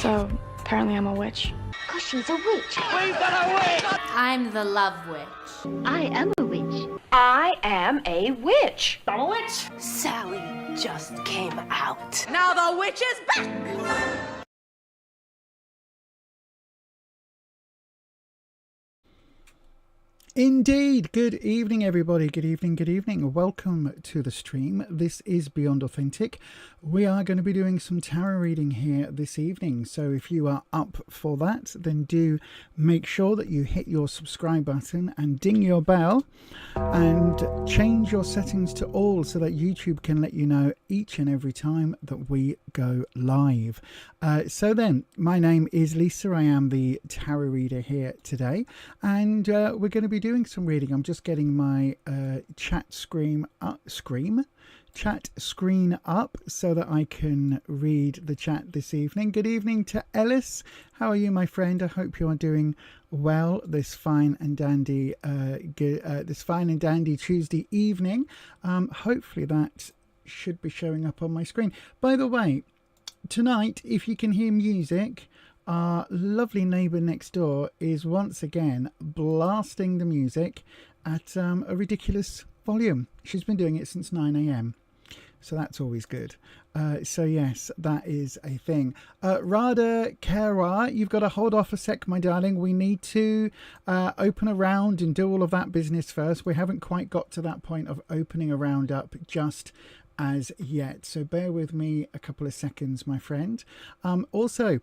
So, apparently I'm a witch. 'Cause she's a witch. We've got a witch! I'm the love witch. I am a witch. I am a witch. I'm a witch! Sally just came out. Now the witch is back! Indeed. Good evening, everybody. Good evening. Good evening. Welcome to the stream. This is Beyond Authentic. We are going to be doing some tarot reading here this evening. So if you are up for that, then do make sure that you hit your subscribe button and ding your bell and change your settings to all so that YouTube can let you know each and every time that we go live. So then, my name is Lisa. I am the tarot reader here today, and we're going to be doing some reading. I'm just getting my chat screen up so that I can read the chat this evening. Good evening to Ellis. How are you, my friend? I hope you are doing well this fine and dandy Tuesday evening. Hopefully that should be showing up on my screen. By the way, tonight, if you can hear music, our lovely neighbour next door is once again blasting the music at a ridiculous volume. She's been doing it since 9 a.m. So that's always good. So yes, that is a thing. Radha Kara, you've got to hold off a sec, my darling. We need to open a round and do all of that business first. We haven't quite got to that point of opening a round up just as yet. So bear with me a couple of seconds, my friend. Also,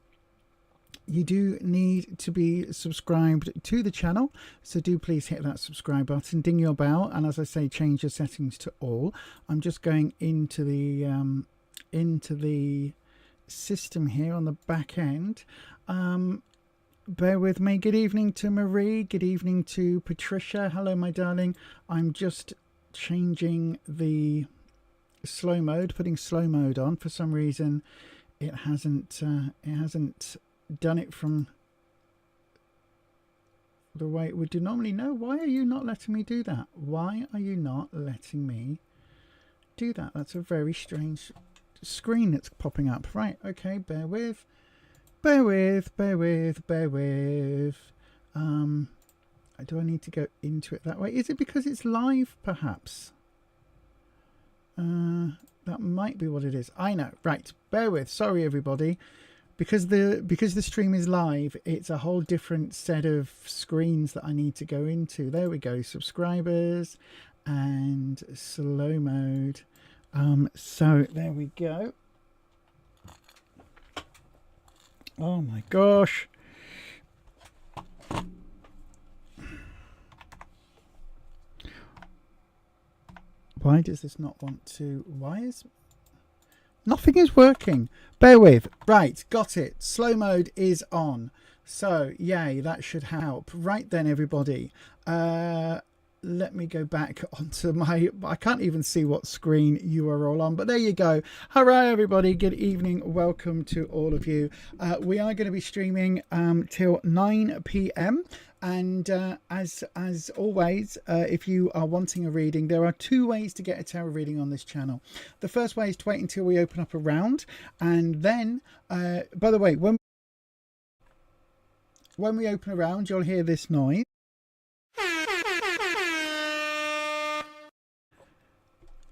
you do need to be subscribed to the channel, so do please hit that subscribe button, ding your bell, and as I say, change your settings to all. I'm just going into the system here on the back end. Bear with me. Good evening to Marie. Good evening to Patricia. Hello, my darling. I'm just changing the slow mode, putting slow mode on. For some reason, it hasn't done it from the way it would do normally. No, why are you not letting me do that? Why are you not letting me do that? That's a very strange screen that's popping up. Right, okay, bear with. Do I need to go into it that way? Is it because it's live, perhaps? That might be what it is. I know. Right, bear with. Sorry, everybody. Because the stream is live, it's a whole different set of screens that I need to go into. There we go, subscribers and slow mode. So there we go. Oh my gosh. Why does this not want to? Nothing is working. Bear with. Right, got it. Slow mode is on. So, yay, that should help. Right then, everybody. Let me go back onto my... I can't even see what screen you are all on, but there you go. Hurrah, everybody. Good evening. Welcome to all of you. We are going to be streaming till 9 p.m. And as always, if you are wanting a reading, there are two ways to get a tarot reading on this channel. The first way is to wait until we open up a round. And then, by the way, when we open a round, you'll hear this noise.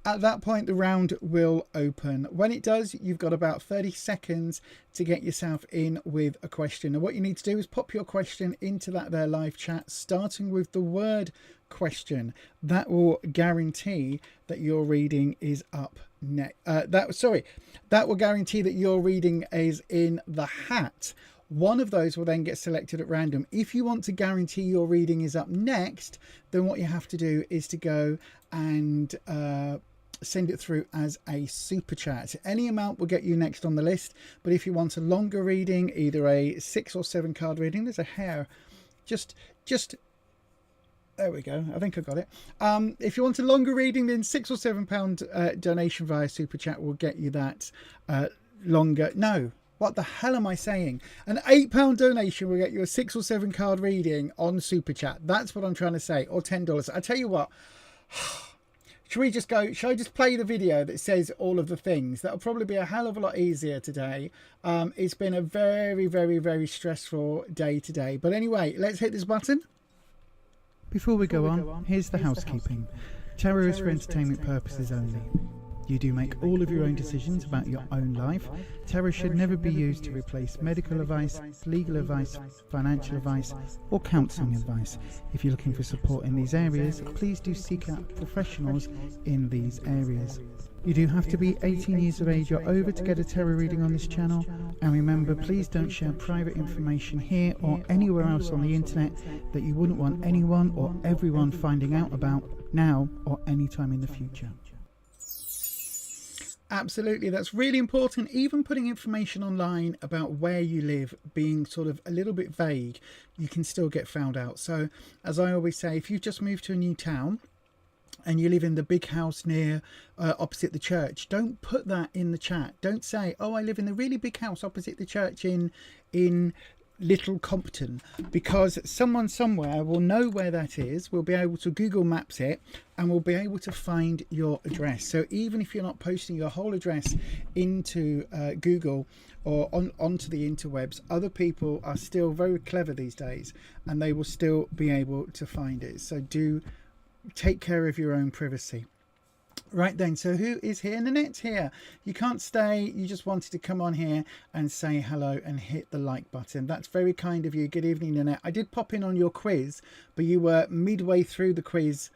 At that point, the round will open. When it does, you've got about 30 seconds to get yourself in with a question. And what you need to do is pop your question into that there live chat, starting with the word question. That will guarantee that your reading is up next. That will guarantee that your reading is in the hat. One of those will then get selected at random. If you want to guarantee your reading is up next, then what you have to do is to go and send it through as a super chat. Any amount will get you next on the list, but if you want a longer reading, either a 6 or 7 card reading, there's a hair, just there we go, I think I got it. If you want a longer reading, then £6 or £7 donation via super chat will get you that longer. No, what the hell am I saying? An £8 donation will get you a 6 or 7 card reading on super chat. That's what I'm trying to say. Or $10. I tell you what, Should we just go? Should I just play the video that says all of the things? That'll probably be a hell of a lot easier today. It's been a very, very, very stressful day today. But anyway, let's hit this button. Before we go on, here's the housekeeping. Tarot is for entertainment purposes only. You do make all of your own decisions about your own life. Tarot should never be used to replace medical advice, legal advice, financial advice, or counselling advice. If you're looking for support in these areas, please do seek out professionals in these areas. You do have to be 18 years of age or over to get a tarot reading on this channel. And remember, please don't share private information here or anywhere else on the internet that you wouldn't want anyone or everyone finding out about now or any time in the future. Absolutely, that's really important. Even putting information online about where you live being sort of a little bit vague, you can still get found out. So as I always say, if you've just moved to a new town and you live in the big house near opposite the church, don't put that in the chat. Don't say, oh, I live in the really big house opposite the church in Little Compton, because someone somewhere will know where that is, will be able to Google Maps it, and will be able to find your address. So even if you're not posting your whole address into Google or onto the interwebs, other people are still very clever these days and they will still be able to find it. So do take care of your own privacy. Right then, so who is here? Nanette's here. You can't stay, you just wanted to come on here and say hello and hit the like button. That's very kind of you. Good evening, Nanette. I did pop in on your quiz, but you were midway through the quiz,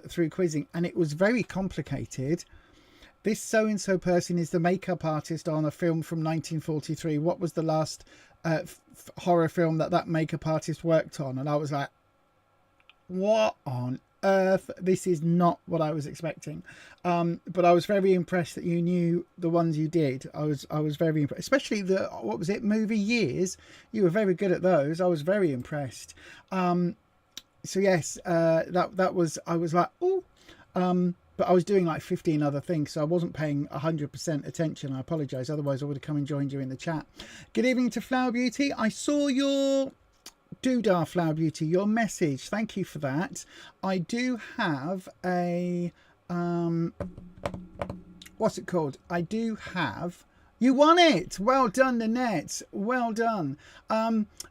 through quizzing, and it was very complicated. This so-and-so person is the makeup artist on a film from 1943. What was the last horror film that makeup artist worked on? And I was like, what on earth? This is not what I was expecting. But I was very impressed that you knew the ones you did. I was very impressed, especially the, what was it, movie years. You were very good at those. I was very impressed. So yes, that was, I was like, oh, but I was doing like 15 other things, so I wasn't paying 100% attention. I apologize, otherwise I would have come and joined you in the chat. Good evening to Flower Beauty. I saw your doodah, Flower Beauty, your message. Thank you for that. I do have a what's it called? I do have, you won it. Well done, Nanette. Well done.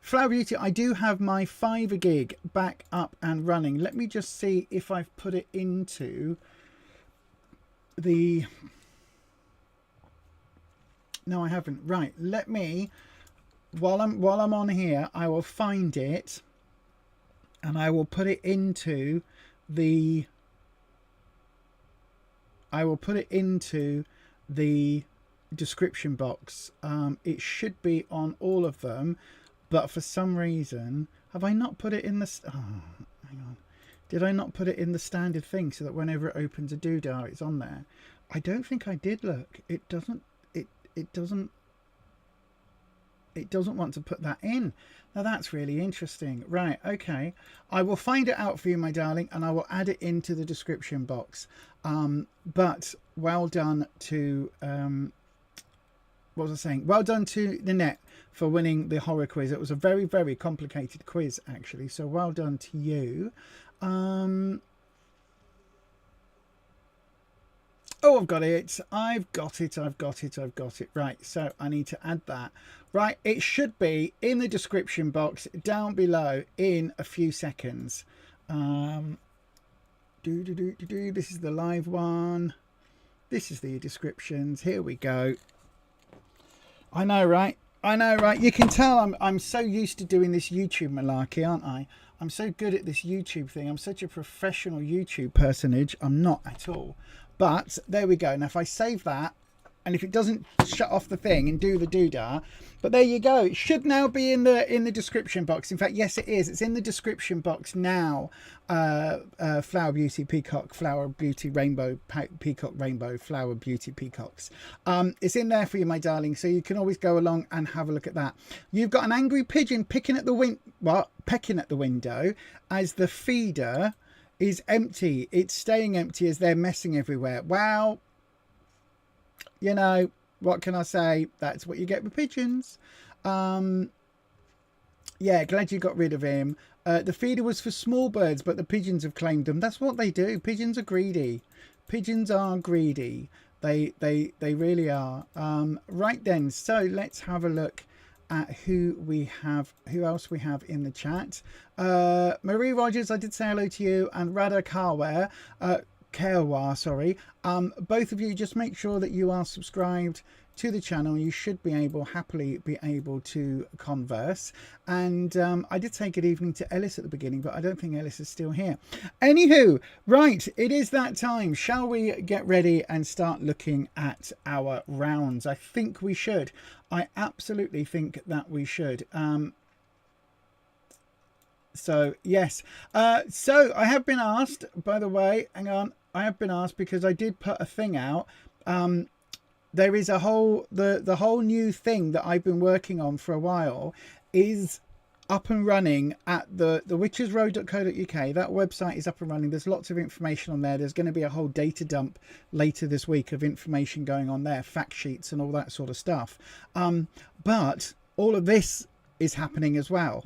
Flower Beauty, I do have my Fiverr gig back up and running. Let me just see if I've put it into the, no I haven't. Right, let me, while I'm on here, I will find it and I will put it into the, description box. It should be on all of them, but for some reason, have I not put it in the, oh, hang on. Did I not put it in the standard thing so that whenever it opens a doodah, it's on there? I don't think I did. Look, it doesn't want to put that in. Now that's really interesting. Right, okay. I will find it out for you, my darling, and I will add it into the description box. But well done to, what was I saying? Well done to Nanette for winning the horror quiz. It was a very, very complicated quiz, actually. So well done to you. Oh, I've got it. I've got it. Right, so I need to add that. Right, it should be in the description box down below in a few seconds. This is the live one. This is the descriptions. Here we go. I know, right? I know, right? You can tell I'm so used to doing this YouTube malarkey, aren't I? I'm so good at this YouTube thing. I'm such a professional YouTube personage. I'm not at all. But there we go. Now, if I save that, and if it doesn't shut off the thing and do the doodah, but there you go. It should now be in the description box. In fact, yes, it is. It's in the description box now. Flower Beauty Peacock, Flower Beauty Rainbow, Peacock Rainbow, Flower Beauty Peacocks. It's in there for you, my darling. So you can always go along and have a look at that. You've got an angry pigeon pecking at the window as the feeder is empty. It's staying empty as they're messing everywhere. Wow. You know, what can I say? That's what you get with pigeons. Yeah, glad you got rid of him. The feeder was for small birds, but the pigeons have claimed them. That's what they do. Pigeons are greedy. Pigeons are greedy. They really are. Right then, so let's have a look at who else we have in the chat. Marie Rogers, I did say hello to you, and Radha Kerwa, sorry. Both of you, just make sure that you are subscribed to the channel. You should happily be able to converse. And I did say good evening to Ellis at the beginning, but I don't think Ellis is still here. Anywho, right, it is that time. Shall we get ready and start looking at our rounds? I think we should. I absolutely think that we should. So yes, so I have been asked, by the way, hang on, I have been asked because I did put a thing out. There is a whole, the whole new thing that I've been working on for a while is up and running at the witchersrow.co.uk. That website is up and running. There's lots of information on there. There's going to be a whole data dump later this week of information going on there, fact sheets and all that sort of stuff. But all of this is happening as well.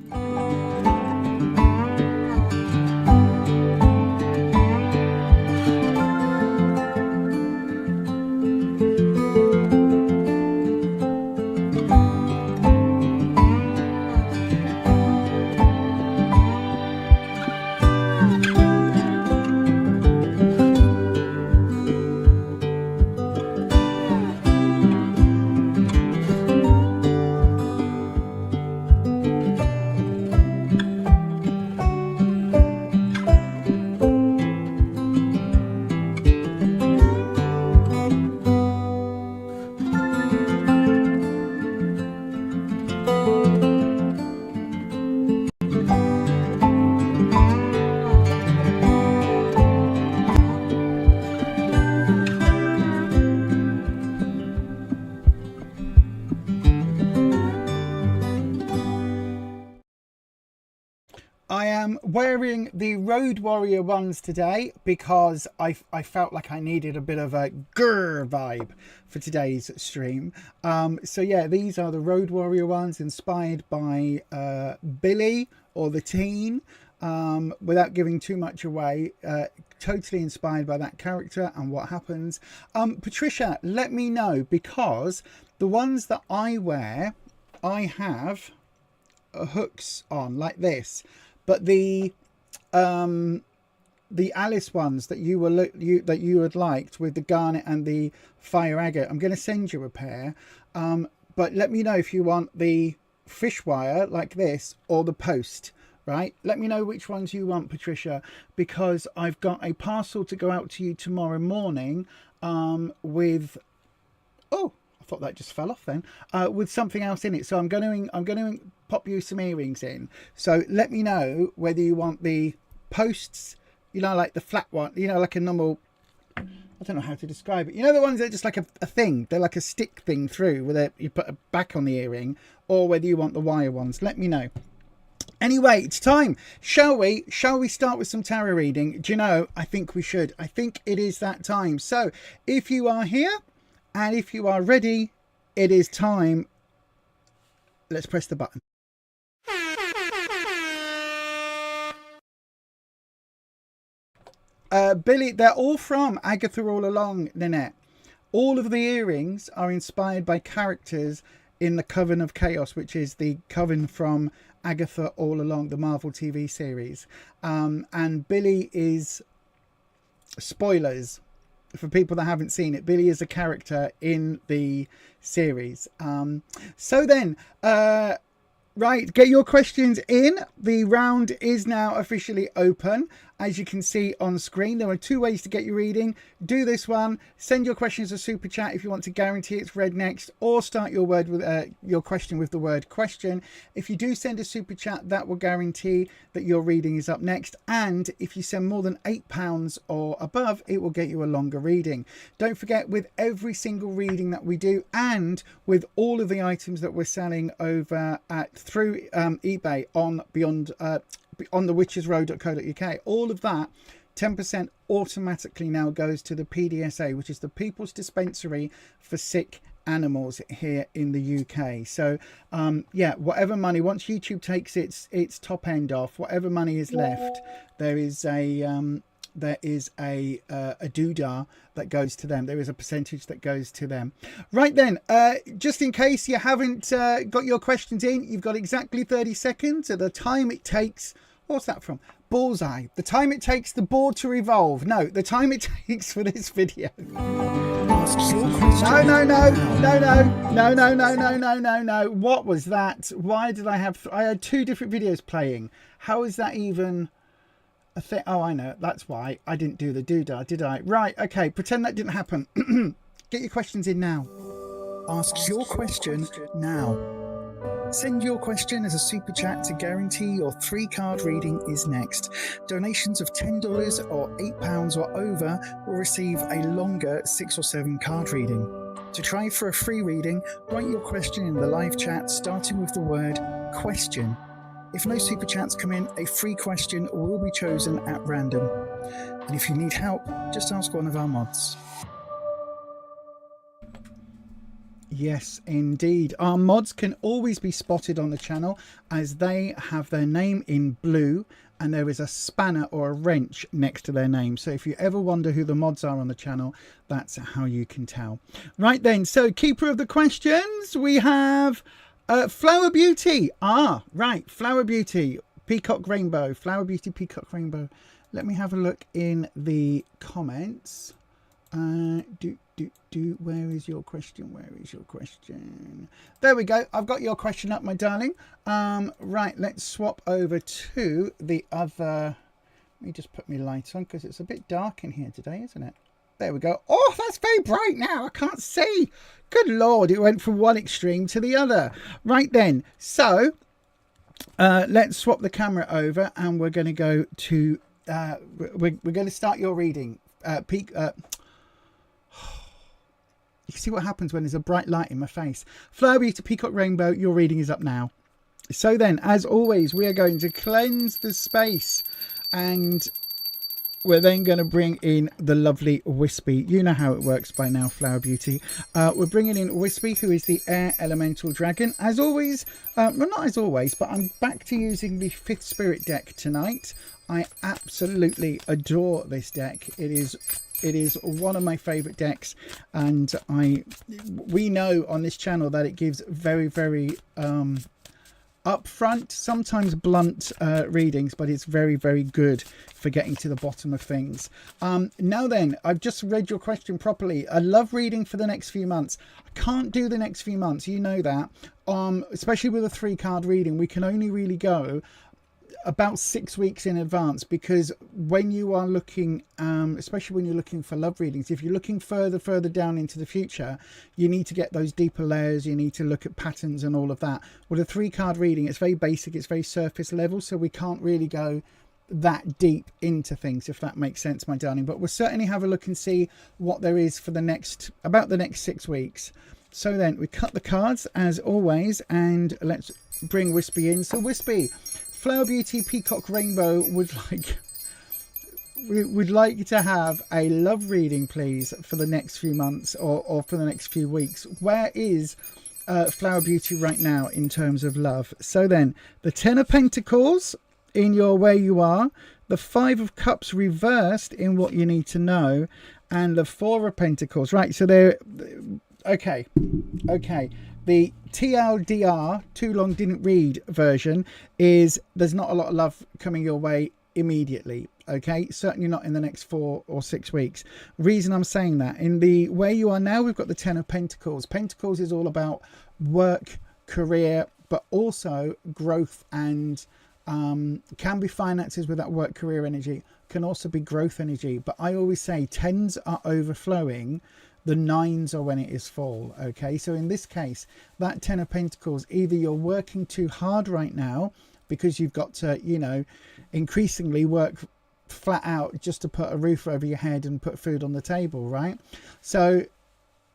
I am wearing the Road Warrior ones today because I felt like I needed a bit of a grrr vibe for today's stream. So yeah, these are the Road Warrior ones inspired by Billy or the Teen. Without giving too much away, totally inspired by that character and what happens. Patricia, let me know, because the ones that I wear, I have hooks on like this. But the Alice ones that you had liked with the garnet and the fire agate, I'm going to send you a pair. But let me know if you want the fish wire like this or the post, right? Let me know which ones you want, Patricia, because I've got a parcel to go out to you tomorrow morning with, oh, I thought that just fell off then, with something else in it. So I'm going to pop you some earrings in. So let me know whether you want the posts, you know, like the flat one, you know, like a normal, I don't know how to describe it. You know, the ones that are just like a thing, they're like a stick thing through with you put a back on the earring, or whether you want the wire ones. Let me know. Anyway, it's time. Shall we start with some tarot reading? Do you know, I think we should. I think it is that time. So if you are here and if you are ready, it is time. Let's press the button. Billy, they're all from Agatha All Along, Lynette. All of the earrings are inspired by characters in the Coven of Chaos, which is the coven from Agatha All Along, the Marvel TV series. And Billy is, spoilers for people that haven't seen it, Billy is a character in the series. So then, right, get your questions in. The round is now officially open. As you can see on screen, there are two ways to get your reading. Do this one. Send your questions to Super Chat if you want to guarantee it's read next, or start your word with your question with the word question. If you do send a Super Chat, that will guarantee that your reading is up next. And if you send more than £8 or above, it will get you a longer reading. Don't forget, with every single reading that we do, and with all of the items that we're selling over through eBay on the witchersrow.co.uk, all of that 10% automatically now goes to the PDSA, which is the People's Dispensary for Sick animals here in the UK. So yeah, whatever money, once YouTube takes its top end off, whatever money is left, there is a doodah that goes to them. There is a percentage that goes to them. Right then, just in case you haven't got your questions in, you've got exactly 30 seconds at the time it takes. What's that from? Bullseye. The time it takes the board to revolve. No, the time it takes for this video. No. What was that? Why did I have... I had two different videos playing. How is that even a thing? Oh, I know. That's why I didn't do the doodah, did I? Right, okay. Pretend that didn't happen. Get your questions in now. Ask your question now. Send your question as a super chat to guarantee your 3-card reading is next. Donations of $10 or £8 or over will receive a longer 6 or 7 card reading. To try for a free reading, write your question in the live chat starting with the word question. If no super chats come in, a free question will be chosen at random. And if you need help, just ask one of our mods. Yes, indeed. Our mods can always be spotted on the channel as they have their name in blue and there is a spanner or a wrench next to their name. So if you ever wonder who the mods are on the channel, that's how you can tell. Right then, so keeper of the questions, we have Flower Beauty. Ah, right, Flower Beauty, Peacock Rainbow, Flower Beauty, Peacock Rainbow. Let me have a look in the comments. Where is your question? Where is your question? There we go. I've got your question up, my darling. Right, let's swap over to the other. Let me just put my light on because it's a bit dark in here today, isn't it? There we go. Oh, that's very bright now. I can't see. Good Lord, it went from one extreme to the other. Right then, so let's swap the camera over and we're going to go to, we're going to start your reading. You see what happens when there's a bright light in my face. Flower Beauty, Peacock Rainbow, your reading is up now. So then, as always, we are going to cleanse the space and we're then going to bring in the lovely Wispy. You know how it works by now, Flower Beauty. We're bringing in Wispy, who is the Air Elemental Dragon. As always, well, not as always, but I'm back to using the 5th Spirit deck tonight. I absolutely adore this deck. It is one of my favorite decks, and we know on this channel that it gives very, very upfront, sometimes blunt readings, but it's very, very good for getting to the bottom of things. Now then, I've just read your question properly. I love reading for the next few months. I can't do the next few months, you know that. Especially with a 3-card reading, we can only really go about 6 weeks in advance, because when you are looking, especially when you're looking for love readings, if you're looking further down into the future, you need to get those deeper layers, you need to look at patterns and all of that. With a 3-card reading, it's very basic, it's very surface level, so we can't really go that deep into things, if that makes sense, my darling. But we'll certainly have a look and see what there is for the next 6 weeks. So then we cut the cards as always, and let's bring Wispy in. So Wispy, Flower Beauty, Peacock Rainbow would like to have a love reading, please, for the next few months or for the next few weeks. Where is Flower Beauty right now in terms of love? So then, the 10 of Pentacles in your where you are, the 5 of Cups reversed in what you need to know, and the 4 of Pentacles. Right, so they're... Okay. The TLDR, too long didn't read version, is there's not a lot of love coming your way immediately. Okay, certainly not in the next 4 or 6 weeks. Reason I'm saying that, in the where you are now, we've got the 10 of Pentacles. Pentacles is all about work, career, but also growth, and can be finances with that work career energy, can also be growth energy. But I always say 10s are overflowing, the 9s are when it is full. Okay, so in this case, that 10 of Pentacles, either you're working too hard right now because you've got to, you know, increasingly work flat out just to put a roof over your head and put food on the table, right? So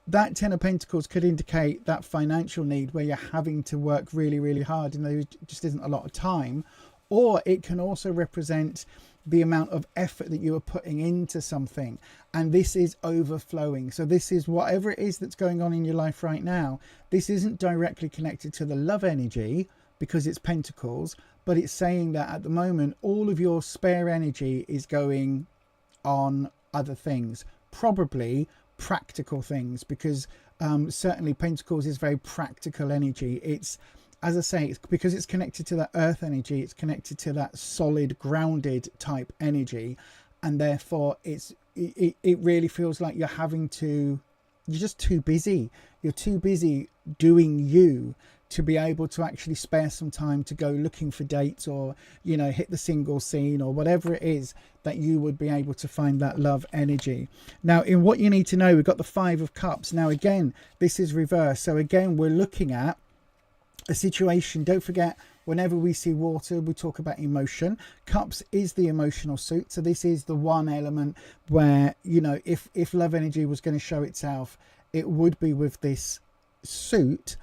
that 10 of Pentacles could indicate that financial need where you're having to work really, really hard and there just isn't a lot of time. Or it can also represent the amount of effort that you are putting into something, and this is overflowing. So this is whatever it is that's going on in your life right now. This isn't directly connected to the love energy because it's pentacles, but it's saying that at the moment all of your spare energy is going on other things, probably practical things, because certainly pentacles is very practical energy. It's, as I say, it's because it's connected to that earth energy, it's connected to that solid grounded type energy, and therefore it really feels like you're just too busy. You're too busy doing you to be able to actually spare some time to go looking for dates, or, you know, hit the single scene, or whatever it is that you would be able to find that love energy. Now, in what you need to know, we've got the 5 of Cups. Now, again, this is reversed. So again, we're looking at a situation. Don't forget, whenever we see water, we talk about emotion. Cups is the emotional suit. So this is the one element where, you know, if love energy was going to show itself, it would be with this suit.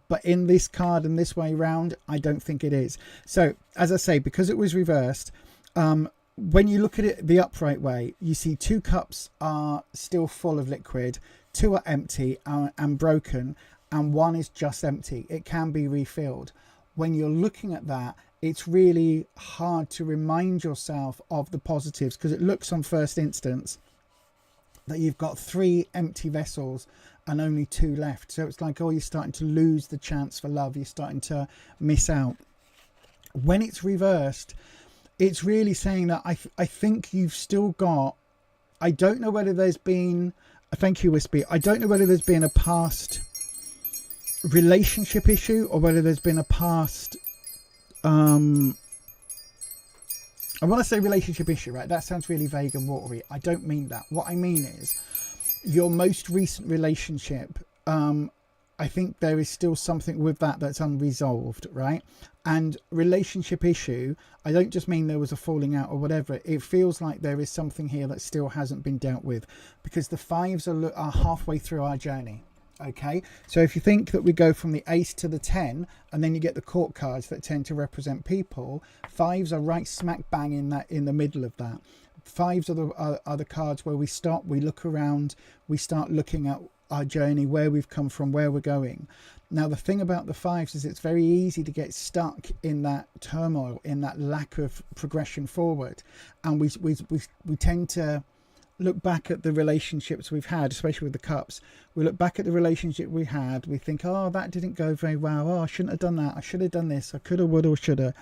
But in this card and this way round, I don't think it is. So as I say, because it was reversed, when you look at it the upright way, you see 2 cups are still full of liquid, 2 are empty and broken, and 1 is just empty. It can be refilled. When you're looking at that, it's really hard to remind yourself of the positives, because it looks on first instance that you've got 3 empty vessels and only 2 left. So it's like, oh, you're starting to lose the chance for love. You're starting to miss out. When it's reversed, it's really saying that I think you've still got, I don't know whether there's been, thank you, Wispy, I don't know whether there's been a past relationship issue, or whether there's been a past, I want to say relationship issue, right? That sounds really vague and watery. I don't mean that. What I mean is your most recent relationship. I think there is still something with that that's unresolved, right? And relationship issue, I don't just mean there was a falling out or whatever. It feels like there is something here that still hasn't been dealt with, because the 5s are halfway through our journey. Okay, so if you think that we go from the ace to the 10, and then you get the court cards that tend to represent people, 5s are right smack bang in the middle of that. 5s are the cards where we stop, we look around, we start looking at our journey, where we've come from, where we're going. Now, the thing about the 5s is it's very easy to get stuck in that turmoil, in that lack of progression forward, and we tend to look back at the relationships we've had, especially with the cups. We look back at the relationship we had, we think, oh, that didn't go very well, oh, I shouldn't have done that, I should have done this, I could have, would, or should have.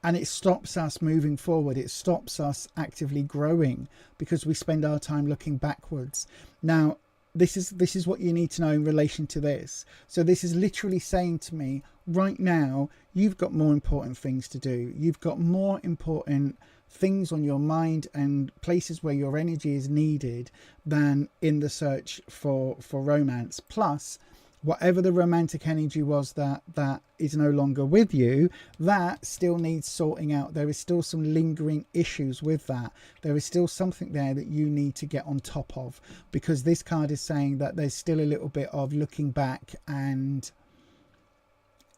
And it stops us moving forward. It stops us actively growing, because we spend our time looking backwards. Now, this is what you need to know in relation to this. So this is literally saying to me right now, you've got more important things to do. You've got more important things on your mind and places where your energy is needed than in the search for romance. Plus, whatever the romantic energy was that is no longer with you, that still needs sorting out. There is still some lingering issues with that. There is still something there that you need to get on top of, because this card is saying that there's still a little bit of looking back, and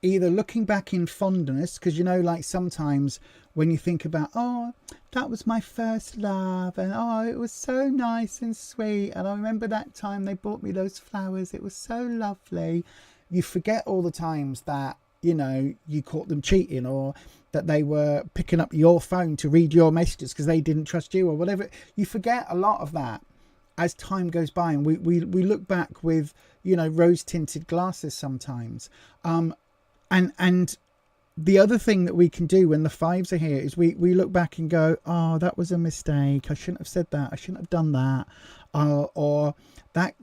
either looking back in fondness, because, you know, like sometimes when you think about, oh, that was my first love, and oh, it was so nice and sweet, and I remember that time they bought me those flowers, it was so lovely. You forget all the times that, you know, you caught them cheating, or that they were picking up your phone to read your messages because they didn't trust you, or whatever. You forget a lot of that as time goes by, and we look back with, you know, rose tinted glasses sometimes. And the other thing that we can do when the 5s are here is we look back and go, oh, that was a mistake, I shouldn't have said that, I shouldn't have done that, or that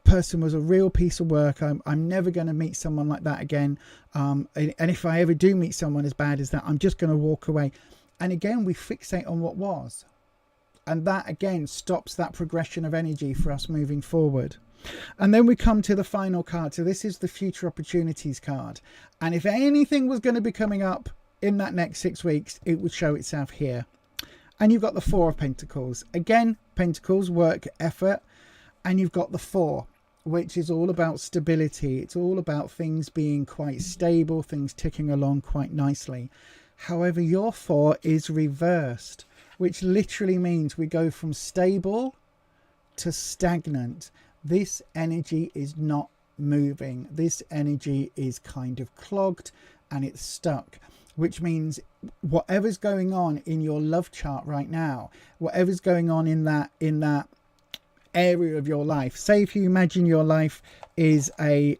person was a real piece of work, I'm never going to meet someone like that again, and if I ever do meet someone as bad as that, I'm just going to walk away. And again, we fixate on what was, and that again stops that progression of energy for us moving forward. And then we come to the final card. So this is the future opportunities card, and if anything was going to be coming up in that next 6 weeks, it would show itself here. And you've got the 4 of Pentacles. Again, Pentacles, work, effort. And you've got the 4, which is all about stability. It's all about things being quite stable, things ticking along quite nicely. However, your 4 is reversed. which literally means we go from stable to stagnant. This energy is not moving. This energy is kind of clogged and it's stuck, which means whatever's going on in your love chart right now, whatever's going on in that area of your life, say if you imagine your life is a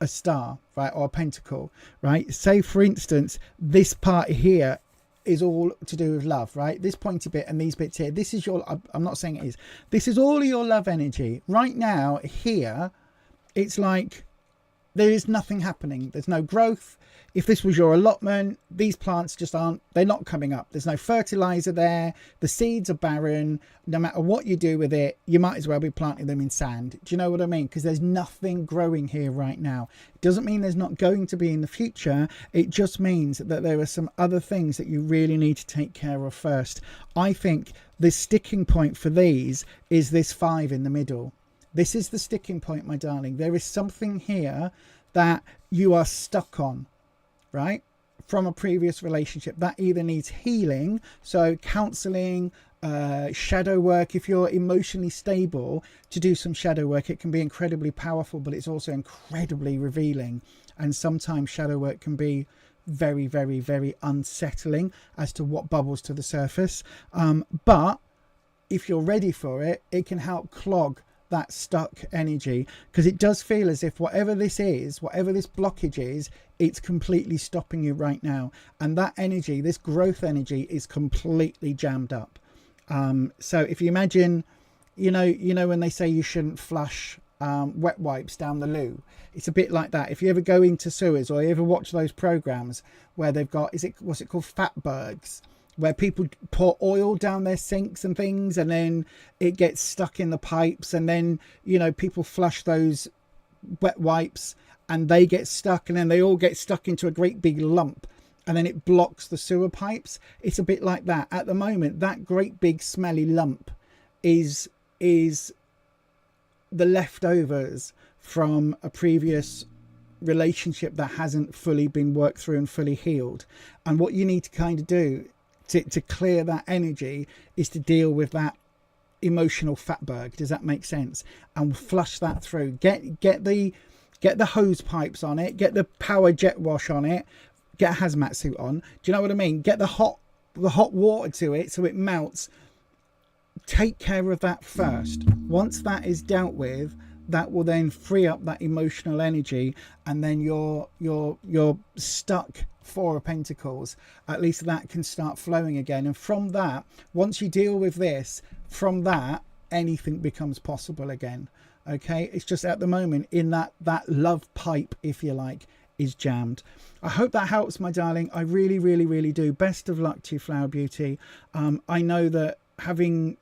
star, right, or a pentacle, right, say for instance this part here is all to do with love, right, this pointy bit and these bits here, this is your, I'm not saying it is, this is all of your love energy right now. Here it's like there is nothing happening, there's no growth. If this was your allotment, these plants just aren't, they're not coming up. There's no fertilizer there. The seeds are barren. No matter what you do with it, you might as well be planting them in sand. Do you know what I mean? Because there's nothing growing here right now. It doesn't mean there's not going to be in the future. It just means that there are some other things that you really need to take care of first. I think the sticking point for these is this 5 in the middle. This is the sticking point, my darling. There is something here that you are stuck on, right, from a previous relationship that either needs healing, so counseling, shadow work. If you're emotionally stable, to do some shadow work, it can be incredibly powerful, but it's also incredibly revealing. And sometimes shadow work can be very, very, very unsettling as to what bubbles to the surface. But if you're ready for it, it can help clog that stuck energy, because it does feel as if whatever this is, whatever this blockage is, it's completely stopping you right now. And that energy, this growth energy, is completely jammed up. So if you imagine, you know when they say you shouldn't flush wet wipes down the loo, it's a bit like that. If you ever go into sewers, or you ever watch those programs where they've got, what's it called, fatbergs, where people pour oil down their sinks and things, and then it gets stuck in the pipes, and then, you know, people flush those wet wipes and they get stuck, and then they all get stuck into a great big lump, and then it blocks the sewer pipes. It's a bit like that. At the moment, that great big smelly lump is the leftovers from a previous relationship that hasn't fully been worked through and fully healed. And what you need to kind of do to clear that energy is to deal with that emotional fatberg. Does that make sense? And flush that through. Get the hose pipes on it, get the power jet wash on it, get a hazmat suit on. Do you know what I mean? Get the hot water to it so it melts. Take care of that first. Once that is dealt with, that will then free up that emotional energy, and then you're stuck 4 of Pentacles. At least that can start flowing again. And from that, once you deal with this, from that, anything becomes possible again. Okay, it's just at the moment in that love pipe, if you like, is jammed. I hope that helps, my darling. I really, really, really do. Best of luck to you, Flower Beauty. I know that having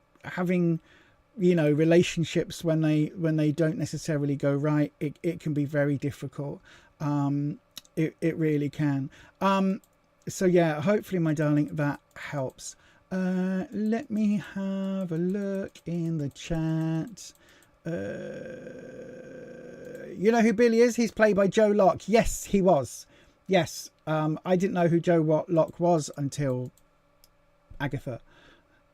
you know, relationships when they don't necessarily go right, it can be very difficult. It really can. So yeah, hopefully, my darling, that helps. Let me have a look in the chat. You know who Billy is? He's played by Joe Locke. Yes, he was. Yes. I didn't know who Joe Locke was until Agatha.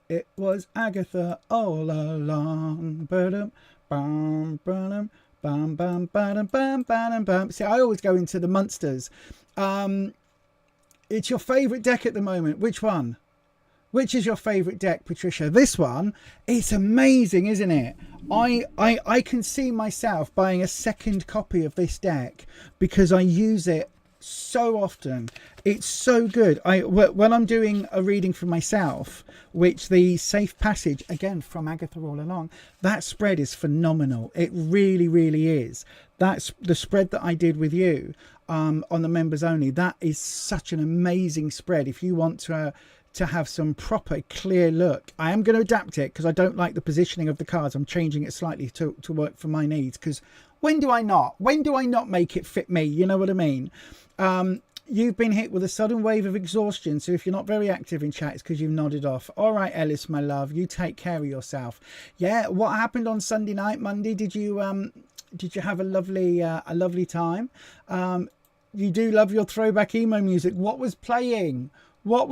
It was Agatha all along. Ba-dum, bum, ba-dum, bum, bum, ba-dum, bum, ba-dum, bum. See, I always go into the monsters. It's your favourite deck at the moment. Which one? Which is your favourite deck, Patricia? This one. It's amazing, isn't it? I can see myself buying a second copy of this deck because I use it so often. It's so good. When I'm doing a reading for myself, which the Safe Passage, again from Agatha all along, that spread is phenomenal. It really, really is. That's the spread that I did with you on the members only. That is such an amazing spread. If you want to have some proper clear look, I am going to adapt it because I don't like the positioning of the cards. I'm changing it slightly to work for my needs, because when do I not make it fit me? You know what I mean? You've been hit with a sudden wave of exhaustion, so if you're not very active in chat, it's because you've nodded off. All right, Ellis, my love, you take care of yourself. Yeah, what happened on Sunday night, Monday? Did you have a lovely time? You do love your throwback emo music. What was playing? What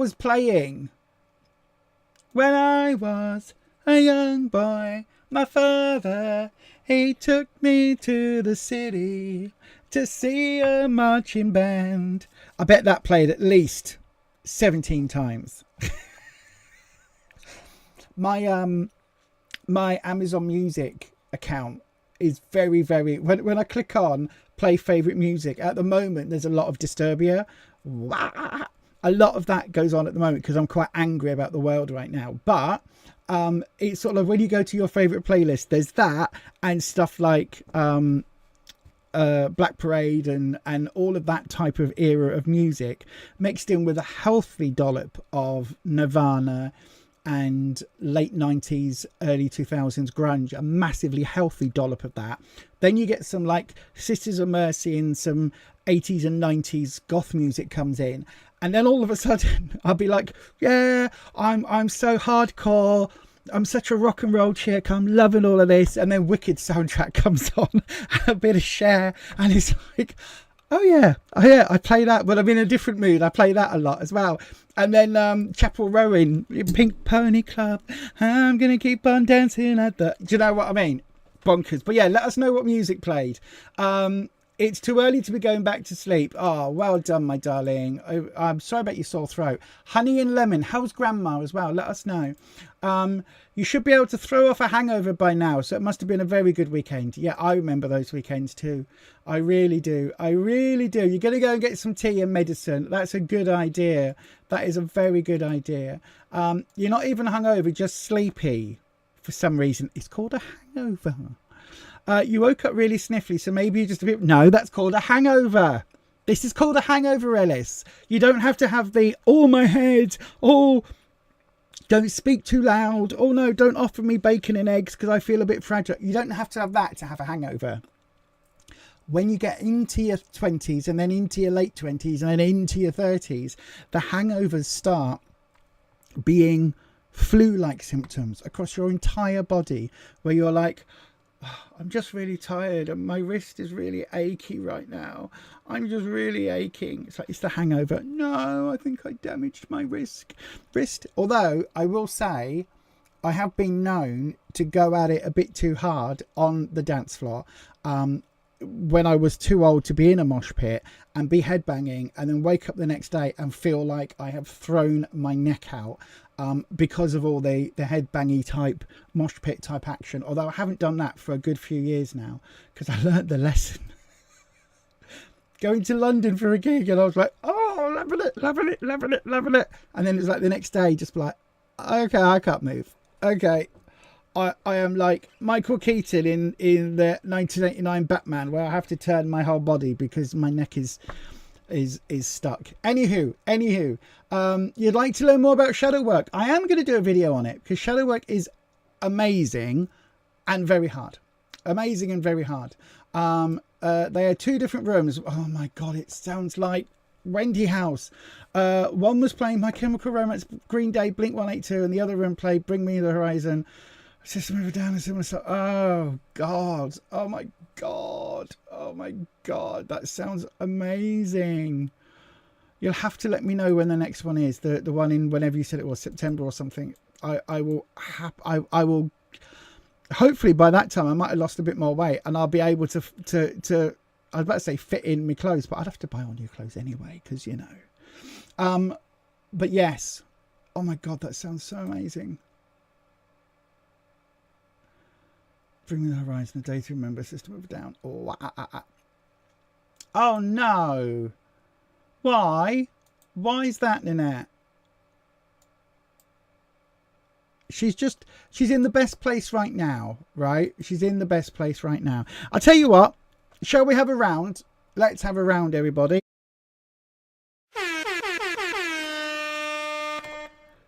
When I was a young boy, my father, he took me to the city to see a marching band. I bet that played at least 17 times. My Amazon Music account is very, very... When I click on play favourite music, at the moment, there's a lot of Disturbia. A lot of that goes on at the moment because I'm quite angry about the world right now. But it's sort of when you go to your favourite playlist, there's that and stuff like Black Parade and all of that type of era of music mixed in with a healthy dollop of Nirvana and late 90s, early 2000s grunge, a massively healthy dollop of that. Then you get some like Sisters of Mercy and some 80s and 90s goth music comes in. And then all of a sudden I'll be like, yeah, I'm so hardcore. I'm such a rock and roll chick. I'm loving all of this. And then Wicked soundtrack comes on, a bit of Cher. And it's like, oh yeah, I play that. But I'm in a different mood. I play that a lot as well. And then Chapel Rowan, Pink Pony Club. I'm going to keep on dancing at the... Do you know what I mean? Bonkers. But yeah, let us know what music played. It's too early to be going back to sleep. Oh, well done, my darling. I'm sorry about your sore throat. Honey and lemon. How's grandma as well? Let us know. You should be able to throw off a hangover by now. So it must have been a very good weekend. Yeah, I remember those weekends too. I really do. I really do. You're going to go and get some tea and medicine. That's a good idea. That is a very good idea. You're not even hungover, just sleepy for some reason. It's called a hangover. You woke up really sniffly, so maybe you're just a bit... No, that's called a hangover. This is called a hangover, Ellis. You don't have to have the, oh, my head, oh, don't speak too loud, oh, no, don't offer me bacon and eggs because I feel a bit fragile. You don't have to have that to have a hangover. When you get into your 20s and then into your late 20s and then into your 30s, the hangovers start being flu-like symptoms across your entire body where you're like... I'm just really tired and my wrist is really achy right now. I'm just really aching. It's like, it's the hangover. No, I think I damaged my wrist. Although I will say I have been known to go at it a bit too hard on the dance floor. When I was too old to be in a mosh pit and be headbanging and then wake up the next day and feel like I have thrown my neck out. Because of all the headbangy type mosh pit type action, although I haven't done that for a good few years now because I learnt the lesson. Going to London for a gig and I was like, oh, loving it, and then it's like the next day just like, okay, I can't move. Okay, I am like Michael Keaton in the 1989 Batman where I have to turn my whole body because my neck is stuck. Anywho, you'd like to learn more about shadow work? I am going to do a video on it because shadow work is amazing and very hard. Amazing and very hard. They are two different rooms. Oh my god, it sounds like Wendy House. One was playing My Chemical Romance, Green Day, Blink-182, and the other room played Bring Me the Horizon, System of a Down, and similar stuff. Oh god, oh my god, oh my god, that sounds amazing. You'll have to let me know when the next one is, the one in whenever you said it was, September or something. I will hopefully by that time I might have lost a bit more weight and I'll be able to I was about to say fit in my clothes, but I'd have to buy all new clothes anyway because you know. But yes, oh my god, that sounds so amazing. Bring Me the Horizon, A Day to Remember, System of a Down. Oh no. Why? Why is that, Nanette? She's in the best place right now, right? She's in the best place right now. I'll tell you what, shall we have a round? Let's have a round, everybody.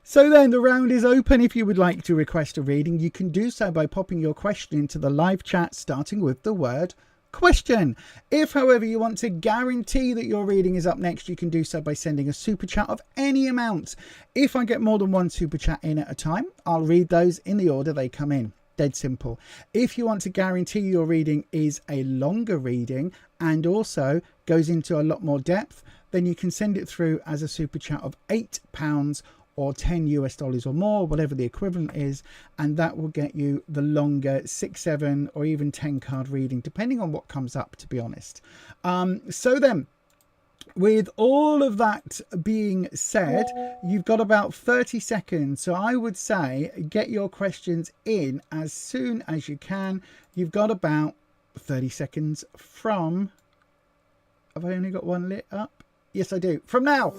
So then the round is open. If you would like to request a reading, you can do so by popping your question into the live chat, starting with the word question. If, however, you want to guarantee that your reading is up next, you can do so by sending a super chat of any amount. If I get more than one super chat in at a time, I'll read those in the order they come in. Dead simple. If you want to guarantee your reading is a longer reading and also goes into a lot more depth, then you can send it through as a super chat of £8 or 10 US dollars or more, whatever the equivalent is, and that will get you the longer 6, 7 or even 10 card reading, depending on what comes up, to be honest. So then, with all of that being said, you've got about 30 seconds. So I would say get your questions in as soon as you can. You've got about 30 seconds from... Have I only got one lit up? Yes, I do. From now.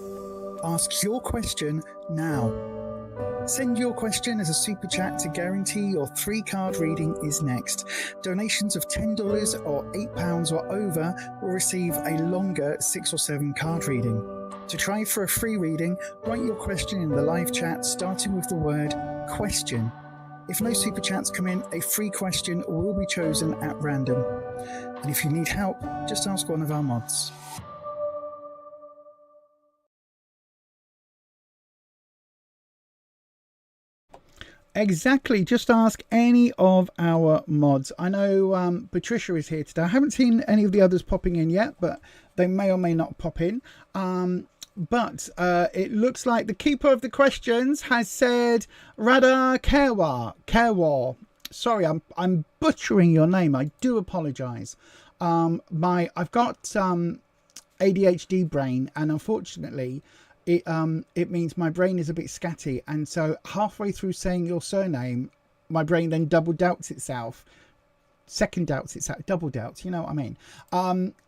Ask your question now. Send your question as a super chat to guarantee your 3-card reading is next. Donations of $10 or £8 or over will receive a longer 6 or 7 card reading. To try for a free reading, write your question in the live chat starting with the word question. If no super chats come in, a free question will be chosen at random. And if you need help, just ask one of our mods. Exactly, just ask any of our mods. I know Patricia is here today. I haven't seen any of the others popping in yet, but they may or may not pop in. But it looks like the keeper of the questions has said Radha Kerwar. Sorry, I'm butchering your name. I do apologise. I've got ADHD brain, and unfortunately it means my brain is a bit scatty, and so halfway through saying your surname, my brain then double doubts itself, second doubts itself, double doubts, you know what I mean,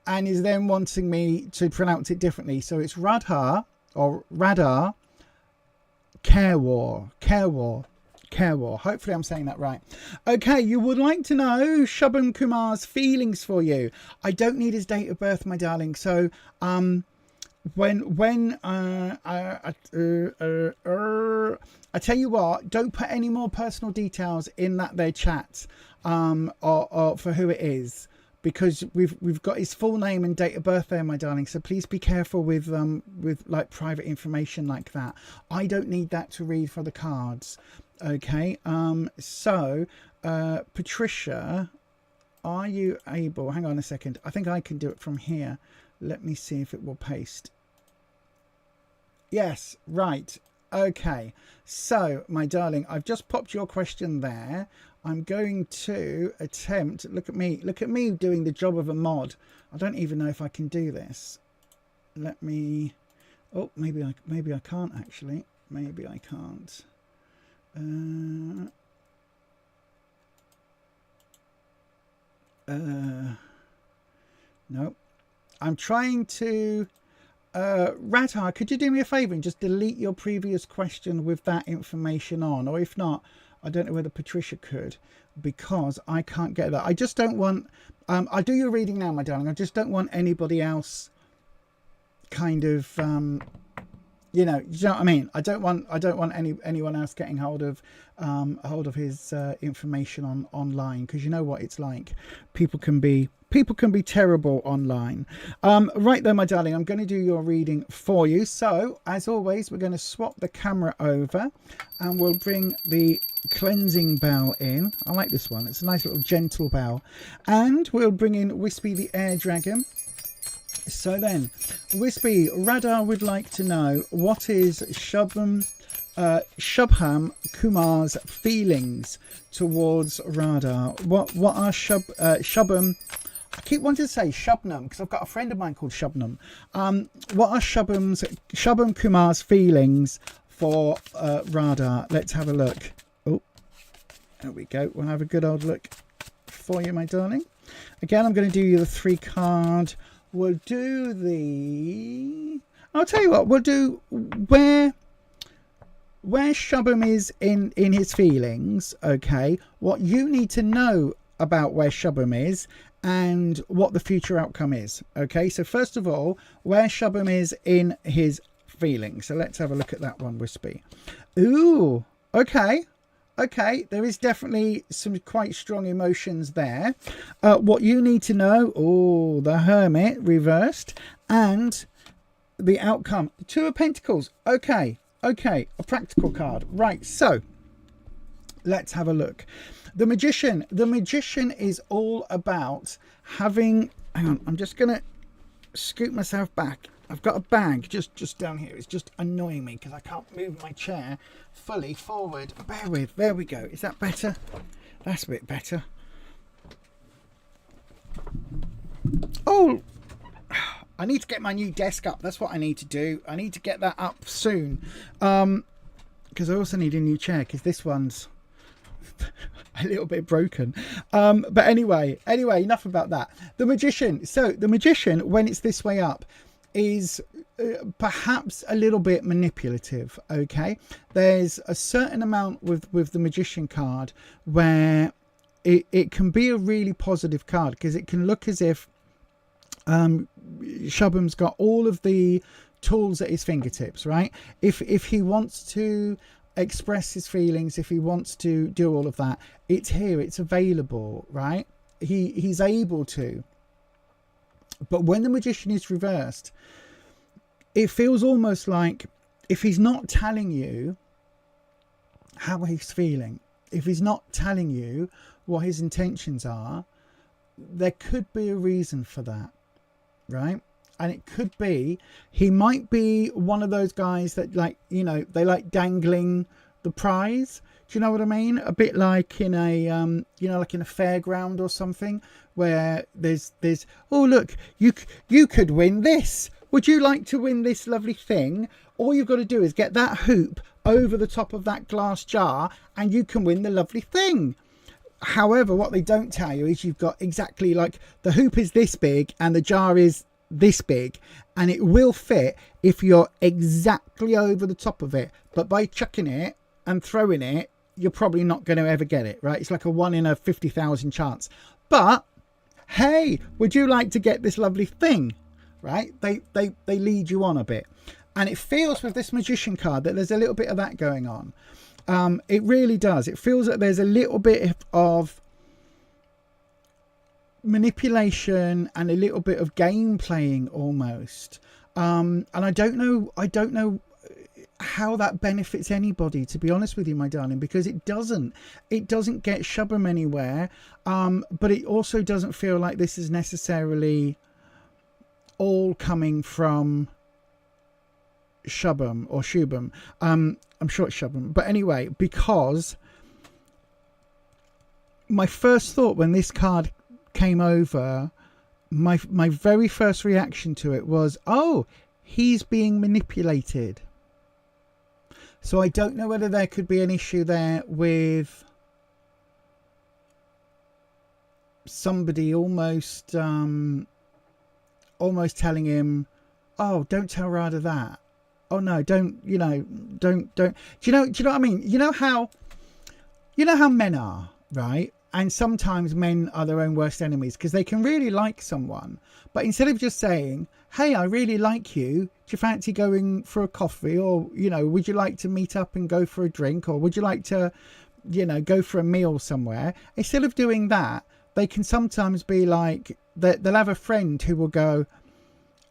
and is then wanting me to pronounce it differently. So it's Radha or Radha Kerwar. Hopefully I'm saying that right. Okay, you would like to know Shubham Kumar's feelings for you. I don't need his date of birth, my darling. So when I tell you what, don't put any more personal details in that their chat or for who it is, because we've got his full name and date of birth there, my darling. So please be careful with like private information like that. I don't need that to read for the cards. Okay, so Patricia, are you able, hang on a second, I think I can do it from here. Let me see if it will paste. Yes, right. Okay, so my darling, I've just popped your question there. I'm going to attempt, look at me doing the job of a mod. I don't even know if I can do this. Let me, oh, maybe I can't actually. Maybe I can't. No, I'm trying to Radha, could you do me a favor and just delete your previous question with that information on, or if not, I don't know whether Patricia could, because I can't get that. I just don't want I'll do your reading now, my darling. I just don't want anybody else kind of you know what I mean. I don't want anyone else getting hold of his information online, because you know what it's like. People can be terrible online. Right then, my darling, I'm going to do your reading for you. So as always, we're going to swap the camera over and we'll bring the cleansing bell in. I like this one. It's a nice little gentle bell. And we'll bring in Wispy the air dragon. So then, Wispy, Radha would like to know, what is Shubham Kumar's feelings towards Radha? What are Shubham? I keep wanting to say Shubnam because I've got a friend of mine called Shubnam. What are Shubham Kumar's feelings for Radha? Let's have a look. Oh, there we go. We'll have a good old look for you, my darling. Again, I'm going to do you the 3-card. We'll do the... I'll tell you what, we'll do where Shubham is in his feelings, okay? What you need to know about where Shubham is and what the future outcome is, okay? So first of all, where Shubham is in his feelings. So let's have a look at that one, Wispy. Ooh, okay. Okay, there is definitely some quite strong emotions there. What you need to know, oh, the Hermit reversed, and the outcome. 2 of Pentacles. Okay, a practical card. Right, so let's have a look. The Magician. The Magician is all about having... Hang on, I'm just going to scoot myself back I've got a bag just down here. It's just annoying me because I can't move my chair fully forward. Bear with. There we go. Is that better? That's a bit better. Oh, I need to get my new desk up. That's what I need to do. I need to get that up soon. Because I also need a new chair because this one's a little bit broken. But anyway, enough about that. The magician. So the magician, when it's this way up, is perhaps a little bit manipulative. Okay, there's a certain amount with the magician card where it can be a really positive card because it can look as if Shubham's got all of the tools at his fingertips, right? If he wants to express his feelings, if he wants to do all of that, it's here, it's available, right? He's able to. But when the magician is reversed, it feels almost like if he's not telling you how he's feeling, if he's not telling you what his intentions are, there could be a reason for that, right? And it could be he might be one of those guys that, like, you know, they like dangling the prize. Do you know what I mean? A bit like in a you know, like in a fairground or something, where there's oh look, you could win this. Would you like to win this lovely thing? All you've got to do is get that hoop over the top of that glass jar and you can win the lovely thing. However, what they don't tell you is you've got exactly, like, the hoop is this big and the jar is this big, and it will fit if you're exactly over the top of it. But by chucking it and throwing it, you're probably not going to ever get it, right? It's like a 1 in a 50,000 chance. But hey, would you like to get this lovely thing, right? They lead you on a bit, and it feels with this magician card that there's a little bit of that going on. It really does. It feels that there's a little bit of manipulation and a little bit of game playing almost. And I don't know how that benefits anybody, to be honest with you, my darling, because it doesn't get Shubham anywhere. But it also doesn't feel like this is necessarily all coming from Shubham or Shubham. I'm sure it's Shubham, but anyway, because my first thought when this card came over, my very first reaction to it was, oh, he's being manipulated. So I don't know whether there could be an issue there with somebody almost telling him, oh, don't tell Radha that. Oh no, don't. Do you know what I mean? You know how men are, right? And sometimes men are their own worst enemies because they can really like someone, but instead of just saying, hey, I really like you, do you fancy going for a coffee, or, you know, would you like to meet up and go for a drink, or would you like to, you know, go for a meal somewhere? Instead of doing that, they can sometimes be like, they'll have a friend who will go,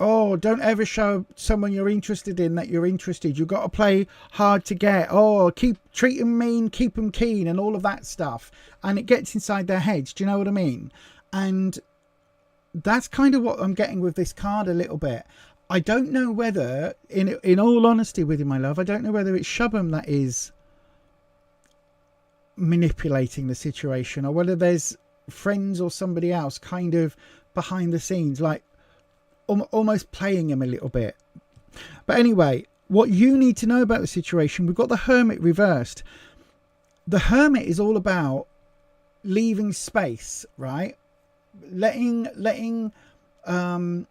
oh, don't ever show someone you're interested in that you're interested. You've got to play hard to get. Oh, treat them mean, keep them keen, and all of that stuff. And it gets inside their heads. Do you know what I mean? And that's kind of what I'm getting with this card a little bit. I don't know whether, in all honesty with you, my love, I don't know whether it's Shubham that is manipulating the situation, or whether there's friends or somebody else kind of behind the scenes, like almost playing him a little bit. But anyway, what you need to know about the situation, we've got the Hermit reversed. The Hermit is all about leaving space, right? Letting the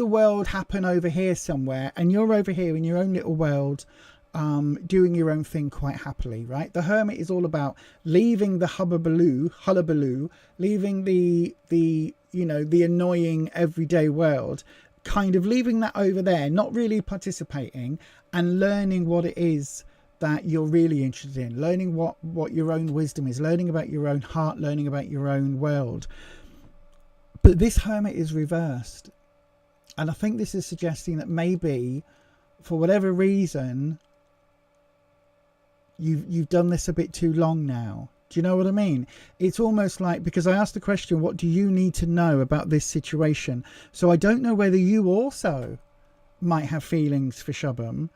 world happen over here somewhere, and you're over here in your own little world, doing your own thing quite happily, right? The Hermit is all about leaving the hullabaloo, leaving the you know, the annoying everyday world, kind of leaving that over there, not really participating, and learning what it is that you're really interested in, learning what your own wisdom is, learning about your own heart, learning about your own world. But this Hermit is reversed, and I think this is suggesting that maybe, for whatever reason, you've done this a bit too long now. Do you know what I mean? It's almost like, because I asked the question, what do you need to know about this situation? So I don't know whether you also might have feelings for Shubham,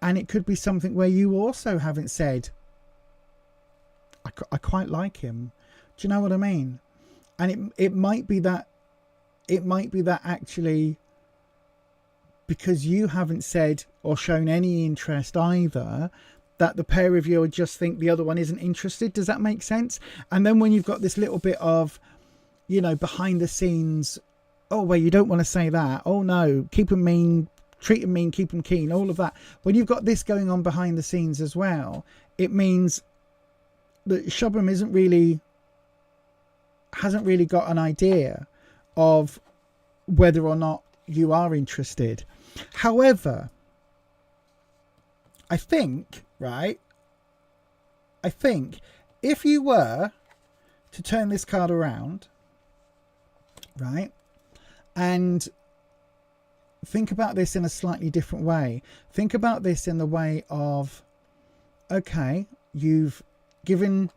and it could be something where you also haven't said, I quite like him. Do you know what I mean? And it might be that actually, because you haven't said or shown any interest either, that the pair of you just think the other one isn't interested. Does that make sense? And then when you've got this little bit of, you know, behind the scenes, oh, well, you don't want to say that. Oh, no, keep them mean, treat them mean, keep them keen, all of that. When you've got this going on behind the scenes as well, it means that Shubham hasn't really got an idea of whether or not you are interested. However, I think if you were to turn this card around, right, and think about this in a slightly different way. Think about this in the way of, okay, you've given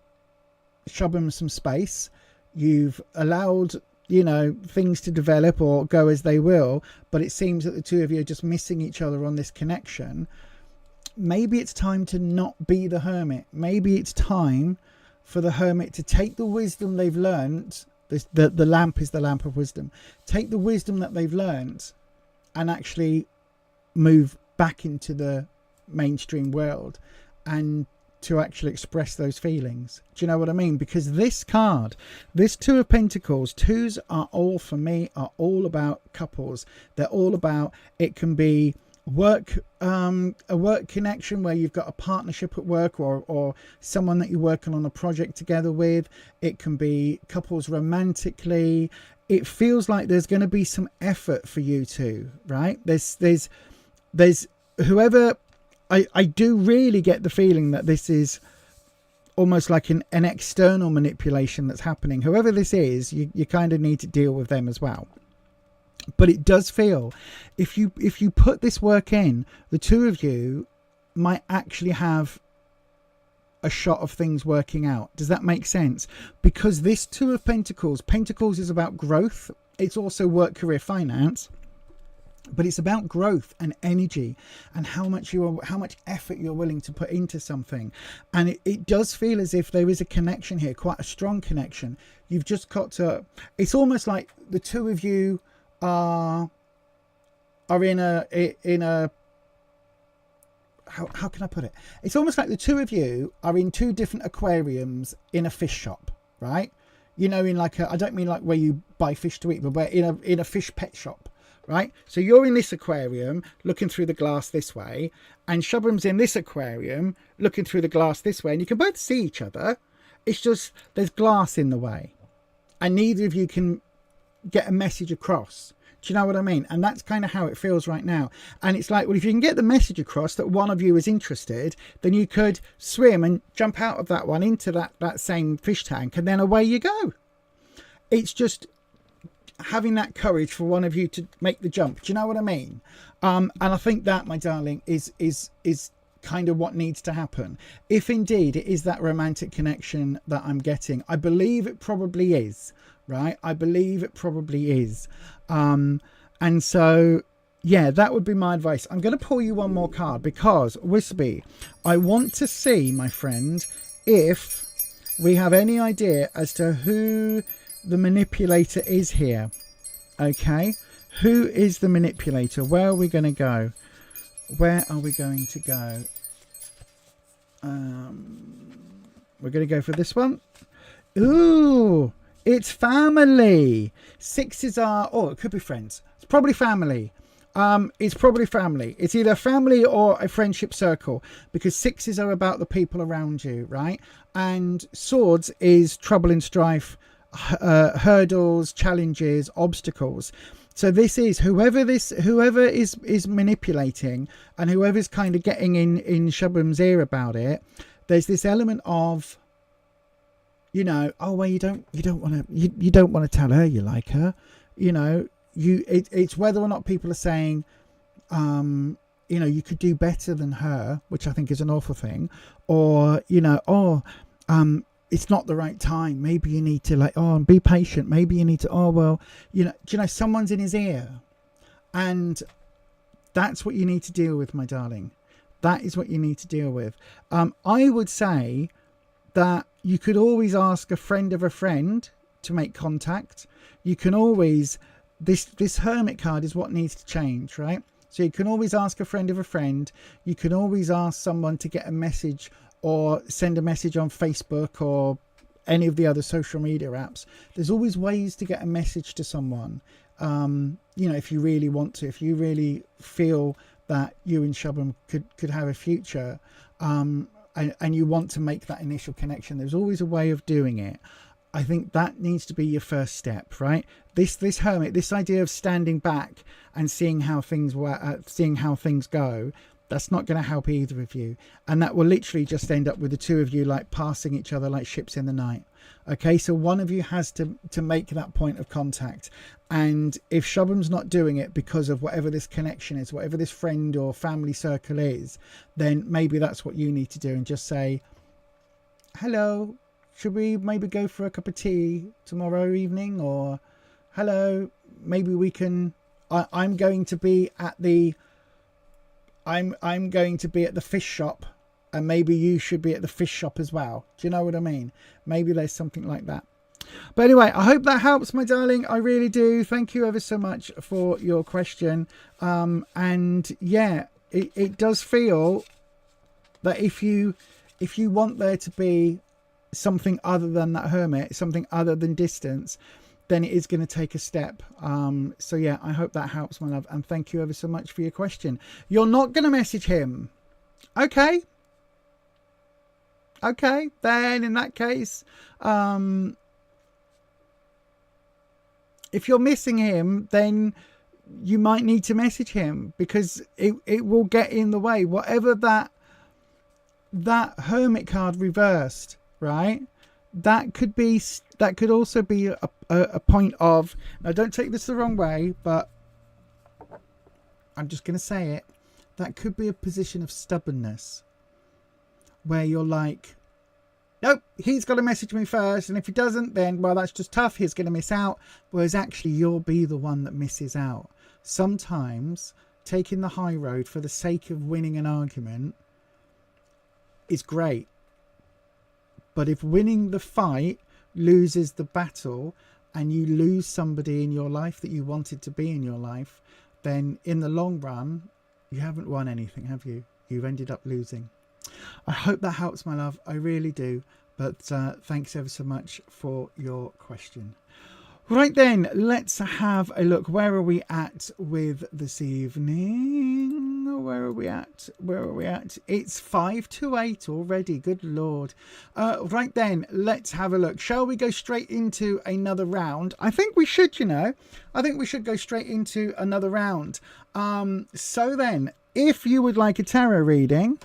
Shubham some space. You've allowed, you know, things to develop or go as they will, but it seems that the two of you are just missing each other on this connection. Maybe it's time to not be the hermit. Maybe it's time for the hermit to take the wisdom they've learned. The lamp is the lamp of wisdom. Take the wisdom that they've learned and actually move back into the mainstream world and to actually express those feelings. Do you know what I mean? Because this card, this Two of Pentacles, twos are all, for me, are all about couples. They're all about, it can be work, a work connection where you've got a partnership at work, or someone that you're working on a project together with. It can be couples romantically. It feels like there's going to be some effort for you two, right? There's whoever, I do really get the feeling that this is almost like an external manipulation that's happening. Whoever this is, you kind of need to deal with them as well. But it does feel, if you put this work in, the two of you might actually have a shot of things working out. Does that make sense? Because this Two of Pentacles, Pentacles is about growth. It's also work, career, finance. But it's about growth and energy and how much effort you're willing to put into something. And it does feel as if there is a connection here, quite a strong connection. You've just got to, it's almost like the two of you are in a how can I put it? It's almost like the two of you are in two different aquariums in a fish shop, right? You know, in like I don't mean like where you buy fish to eat, but where in a fish pet shop. Right, so you're in this aquarium looking through the glass this way, and Shubham's in this aquarium looking through the glass this way, and you can both see each other. It's just there's glass in the way, and neither of you can get a message across. Do you know what I mean? And that's kind of how it feels right now. And it's like, well, if you can get the message across that one of you is interested, then you could swim and jump out of that one into that same fish tank, and then away you go. It's just having that courage for one of you to make the jump. Do you know what I mean? And I think that, my darling, is kind of what needs to happen. If indeed it is that romantic connection that I'm getting, I believe it probably is, right? I believe it probably is. And so, yeah, that would be my advice. I'm going to pull you one more card because, Wispy, I want to see, my friend, if we have any idea as to who the manipulator is here. Okay, who is the manipulator? Where are we going to go? Where are we going to go? We're going to go for this one. Ooh, it's family. Sixes are, oh, it could be friends. It's probably family. It's probably family. It's either family or a friendship circle, because sixes are about the people around you, right? And swords is trouble and strife, hurdles, challenges, obstacles. So this is whoever is manipulating, and whoever's kind of getting in Shubham's ear about it. There's this element of, you know, oh well, you don't want to tell her you like her, you know. It's whether or not people are saying, you know, you could do better than her, which I think is an awful thing, or, you know, it's not the right time. Maybe you need to like, oh, be patient. Maybe you need to, oh, well, you know, do you know, someone's in his ear. And that's what you need to deal with, my darling. That is what you need to deal with. I would say that you could always ask a friend of a friend to make contact. You can always, this hermit card is what needs to change, right? So you can always ask a friend of a friend. You can always ask someone to get a message or send a message on Facebook or any of the other social media apps. There's always ways to get a message to someone. You know, if you really want to, if you really feel that you and Shubham could have a future, and you want to make that initial connection, there's always a way of doing it. I think that needs to be your first step, right? This hermit, this idea of standing back and seeing how things go, that's not going to help either of you, and that will literally just end up with the two of you like passing each other like ships in the night. Okay, so one of you has to make that point of contact, and if Shubham's not doing it because of whatever this connection is, whatever this friend or family circle is, then maybe that's what you need to do, and just say, hello, should we maybe go for a cup of tea tomorrow evening? Or hello, maybe we can, I'm going to be at the fish shop, and maybe you should be at the fish shop as well. Do you know what I mean? Maybe there's something like that. But anyway, I hope that helps, my darling. I really do. Thank you ever so much for your question. And yeah, it does feel that if you want there to be something other than that hermit, something other than distance, then it is going to take a step. So yeah, I hope that helps, my love, and thank you ever so much for your question. You're not going to message him, okay? Then in that case, if you're missing him, then you might need to message him, because it will get in the way. Whatever that hermit card reversed, right? That could also be a point of, now don't take this the wrong way, but I'm just going to say it, that could be a position of stubbornness, where you're like, nope, he's got to message me first, and if he doesn't, then, well, that's just tough, he's going to miss out. Whereas actually you'll be the one that misses out. Sometimes taking the high road for the sake of winning an argument is great, but if winning the fight loses the battle, and you lose somebody in your life that you wanted to be in your life, then in the long run you haven't won anything, have you? You've ended up losing. I hope that helps, my love. I really do. But thanks ever so much for your question. Right then, let's have a look. Where are we at with this evening? Where are we at? It's 5 to 8 already. Good Lord. Right then, let's have a look. Shall we go straight into another round? I think we should, you know. I think we should go straight into another round. So then, if you would like a tarot reading,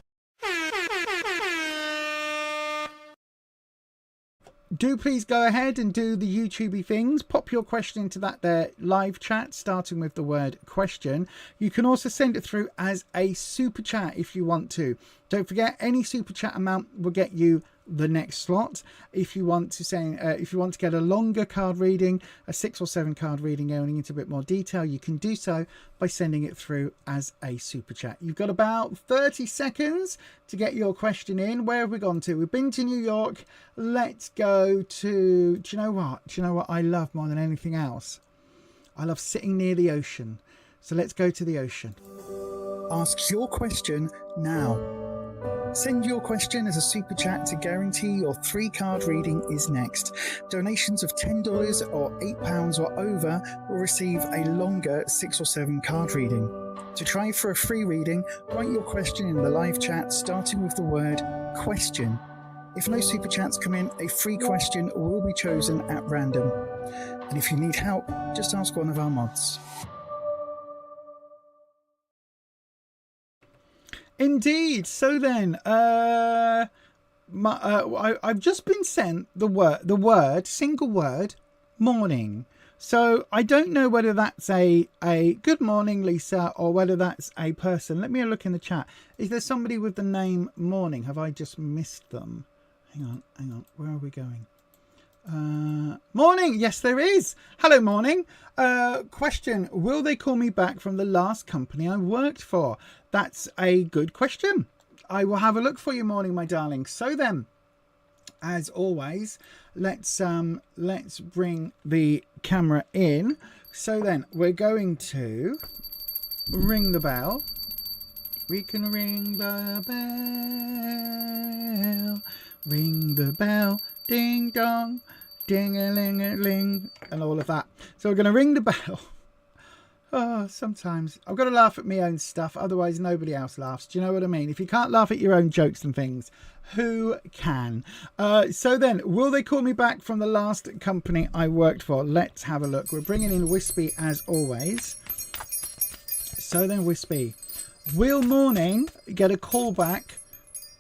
do please go ahead and do the YouTubey things. Pop your question into that there live chat, starting with the word question. You can also send it through as a super chat if you want to. Don't forget, any super chat amount will get you the next slot. If you want to get a longer card reading, a 6 or 7 card reading going into a bit more detail, you can do so by sending it through as a super chat. You've got about 30 seconds to get your question in. Where have we gone to? We've been to New York. Let's go to, do you know what I love more than anything else? I love sitting near the ocean. So let's go to the ocean. Ask your question now. Send your question as a super chat to guarantee your 3-card reading is next. Donations of $10 or £8 or over will receive a longer 6 or 7 card reading. To try for a free reading, write your question in the live chat, starting with the word question. If no super chats come in, a free question will be chosen at random. And if you need help, just ask one of our mods. Indeed. So then, I've just been sent the single word, morning. So I don't know whether that's a good morning, Lisa, or whether that's a person. Let me look in the chat. Is there somebody with the name Morning? Have I just missed them? Hang on. Where are we going? Morning. Yes, there is. Hello, morning. Question. Will they call me back from the last company I worked for? That's a good question. I will have a look for you, morning, my darling. So then, as always, let's bring the camera in. So then we're going to ring the bell. We can ring the bell. Ring the bell. Ding dong. Ding-a-ling-a-ling, and all of that. So we're going to ring the bell. Oh, sometimes I've got to laugh at my own stuff, otherwise nobody else laughs. Do you know what I mean? If you can't laugh at your own jokes and things, who can? So then, will they call me back from the last company I worked for? Let's have a look. We're bringing in Wispy as always. So then, Wispy, will Morning get a call back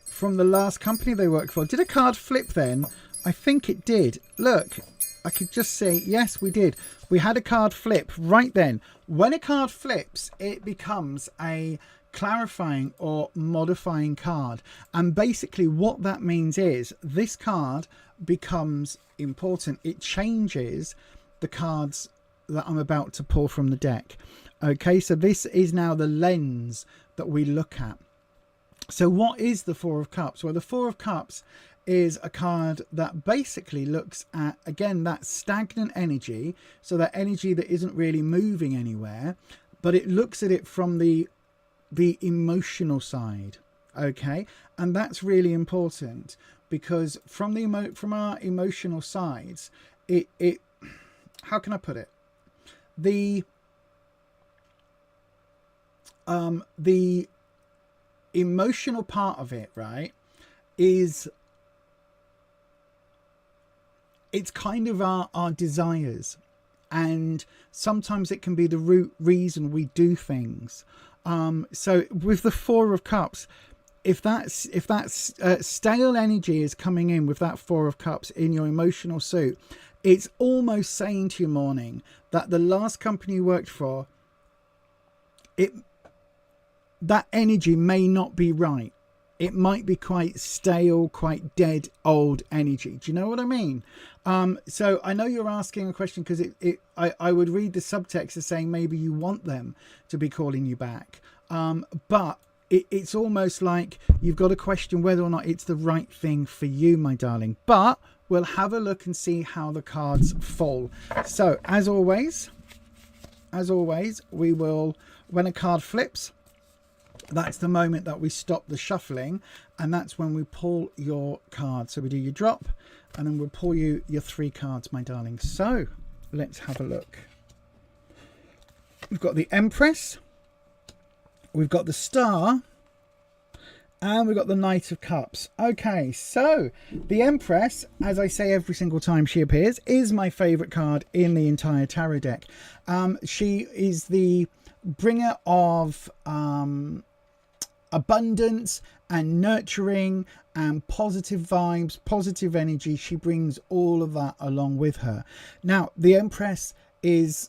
from the last company they worked for? Did a card flip then? I think it did. Look, I could just say, yes, we did. We had a card flip right then. When a card flips, it becomes a clarifying or modifying card. And basically what that means is this card becomes important. It changes the cards that I'm about to pull from the deck. Okay, so this is now the lens that we look at. So what is the Four of Cups? Well, the Four of Cups is a card that basically looks at, again, that stagnant energy, so that energy that isn't really moving anywhere, but it looks at it from the emotional side. Okay, and that's really important, because from our emotional sides, it how can I put it, the emotional part of it, right, is it's kind of our desires, and sometimes it can be the root reason we do things. So with the Four of Cups, if that's stale energy is coming in with that Four of Cups in your emotional suit, it's almost saying to you, Morning, that the last company you worked for, that energy may not be right. It might be quite stale, quite dead, old energy. Do you know what I mean? So I know you're asking a question because I would read the subtext as saying maybe you want them to be calling you back. But it's almost like you've got to question whether or not it's the right thing for you, my darling. But we'll have a look and see how the cards fall. So as always, we will, when a card flips, that's the moment that we stop the shuffling, and that's when we pull your card. So we do your drop, and then we'll pull you your 3 cards, my darling. So let's have a look. We've got the Empress, we've got the Star, and we've got the Knight of Cups. Okay, so the Empress, as I say every single time she appears, is my favourite card in the entire tarot deck. She is the bringer of abundance and nurturing and positive vibes, positive energy. She brings all of that along with her. Now, the Empress is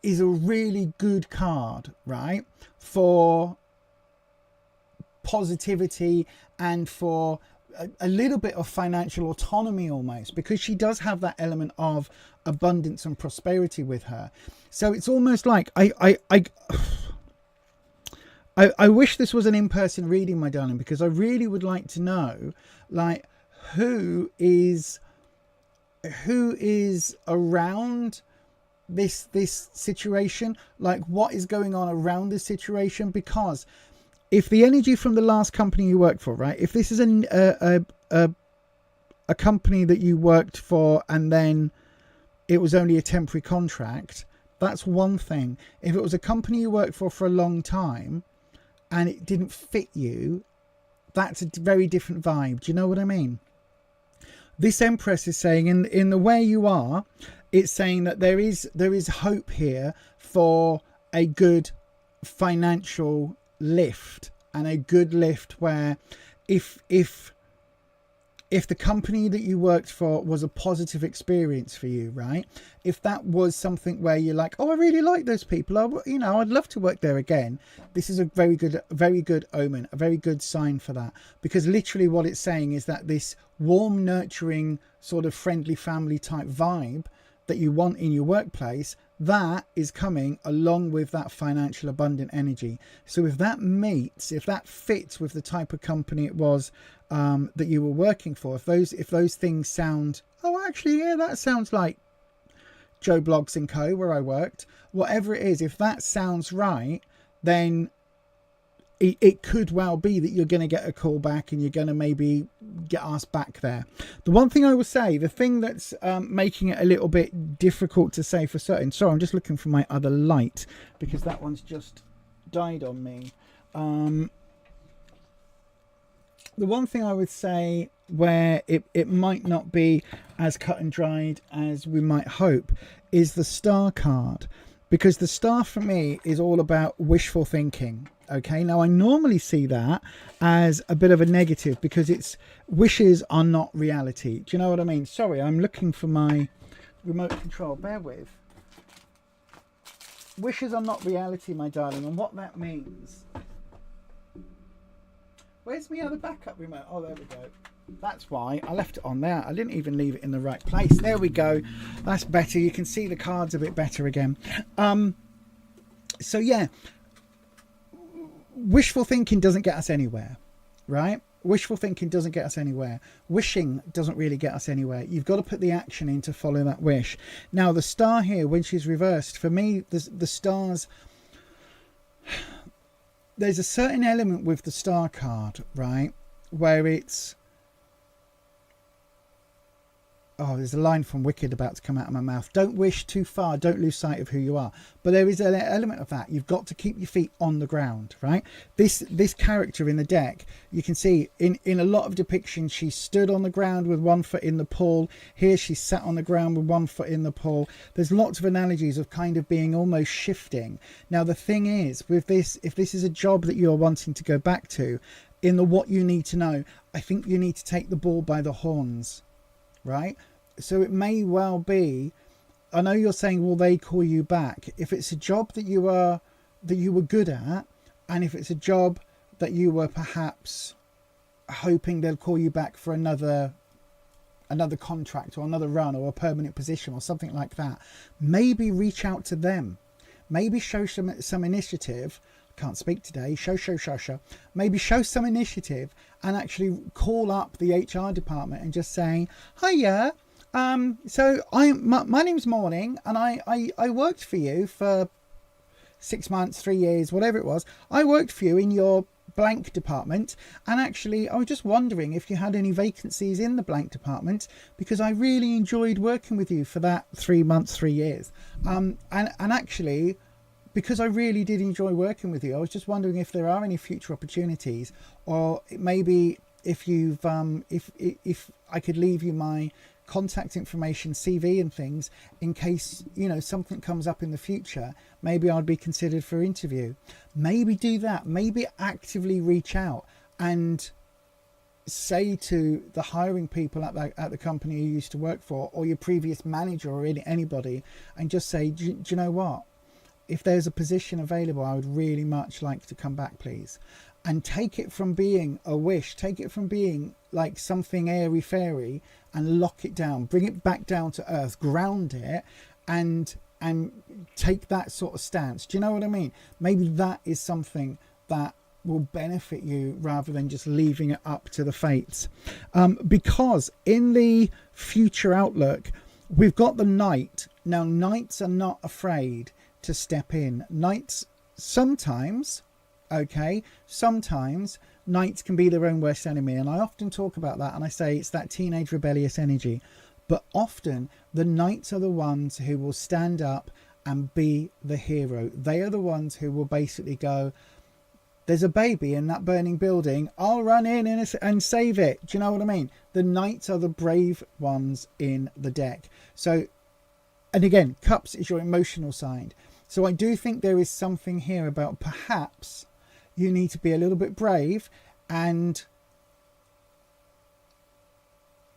a really good card, right, for positivity and for a little bit of financial autonomy almost, because she does have that element of abundance and prosperity with her. So it's almost like I wish this was an in-person reading, my darling, because I really would like to know, like, who is around this situation, like what is going on around this situation. Because if the energy from the last company you worked for, right, if this is a company that you worked for and then it was only a temporary contract, that's one thing. If it was a company you worked for a long time and it didn't fit you, that's a very different vibe. Do you know what I mean? This Empress is saying in the way you are, it's saying that there is hope here for a good financial lift, and a good lift where if if the company that you worked for was a positive experience for you, right? If that was something where you're like, oh, I really like those people, I'd love to work there again. This is a very good omen, a very good sign for that, because literally what it's saying is that this warm, nurturing, sort of friendly family type vibe that you want in your workplace, that is coming along with that financial abundant energy. So if that meets, if that fits with the type of company it was that you were working for, if those things sound, oh, actually, yeah, that sounds like Joe Blogs and Co, where I worked, whatever it is, if that sounds right, then it could well be that you're going to get a call back and you're going to maybe get asked back there. The one thing I will say, the thing that's making it a little bit difficult to say for certain, sorry, I'm just looking for my other light because that one's just died on me. The one thing I would say where it might not be as cut and dried as we might hope is the star card, because the star for me is all about wishful thinking. Okay, now I normally see that as a bit of a negative because it's wishes are not reality. Do you know what I mean? Sorry, I'm looking for my remote control. Bear with. Wishes are not reality, my darling, and what that means. Where's my other backup remote? Oh, there we go. That's why I left it on there. I didn't even leave it in the right place. There we go. That's better. You can see the cards a bit better again. So yeah, wishful thinking doesn't get us anywhere, right? Wishful thinking doesn't get us anywhere. Wishing doesn't really get us anywhere. You've got to put the action in to follow that wish. Now, the star here, when she's reversed, for me, the stars, there's a certain element with the star card, right, where it's, oh, there's a line from Wicked about to come out of my mouth. Don't wish too far. Don't lose sight of who you are. But there is an element of that. You've got to keep your feet on the ground, right? This character in the deck, you can see in a lot of depictions, she stood on the ground with one foot in the pool. Here she sat on the ground with one foot in the pool. There's lots of analogies of kind of being almost shifting. Now, the thing is, with this, if this is a job that you're wanting to go back to, in the what you need to know, I think you need to take the bull by the horns. Right? So it may well be, I know you're saying, will they call you back? If it's a job that you were good at, and if it's a job that you were perhaps hoping they'll call you back for another contract or another run or a permanent position or something like that, maybe reach out to them. Maybe show some initiative. Can't speak today. Maybe show some initiative and actually call up the HR department and just saying, hiya, so my name's Morning, and I worked for you for 6 months, 3 years, whatever it was. I worked for you in your blank department, and actually I was just wondering if you had any vacancies in the blank department, because I really enjoyed working with you for that 3 months, 3 years, and actually, because I really did enjoy working with you, I was just wondering if there are any future opportunities, or maybe if you've if I could leave you my contact information, CV and things, in case, you know, something comes up in the future, maybe I'd be considered for interview. Maybe do that. Maybe actively reach out and say to the hiring people at the company you used to work for, or your previous manager, or anybody, and just say, do you know what? If there's a position available, I would really much like to come back, please. And take it from being a wish, take it from being like something airy fairy, and lock it down, bring it back down to earth, ground it, and take that sort of stance. Do you know what I mean? Maybe that is something that will benefit you rather than just leaving it up to the fates. Because in the future outlook, we've got the knight. Now, knights are not afraid to step in. Knights sometimes knights can be their own worst enemy, and I often talk about that, and I say it's that teenage rebellious energy. But often the knights are the ones who will stand up and be the hero. They are the ones who will basically go, there's a baby in that burning building, I'll run in and save it. Do you know what I mean? The knights are the brave ones in the deck. So, and again, cups is your emotional side. So I do think there is something here about perhaps you need to be a little bit brave and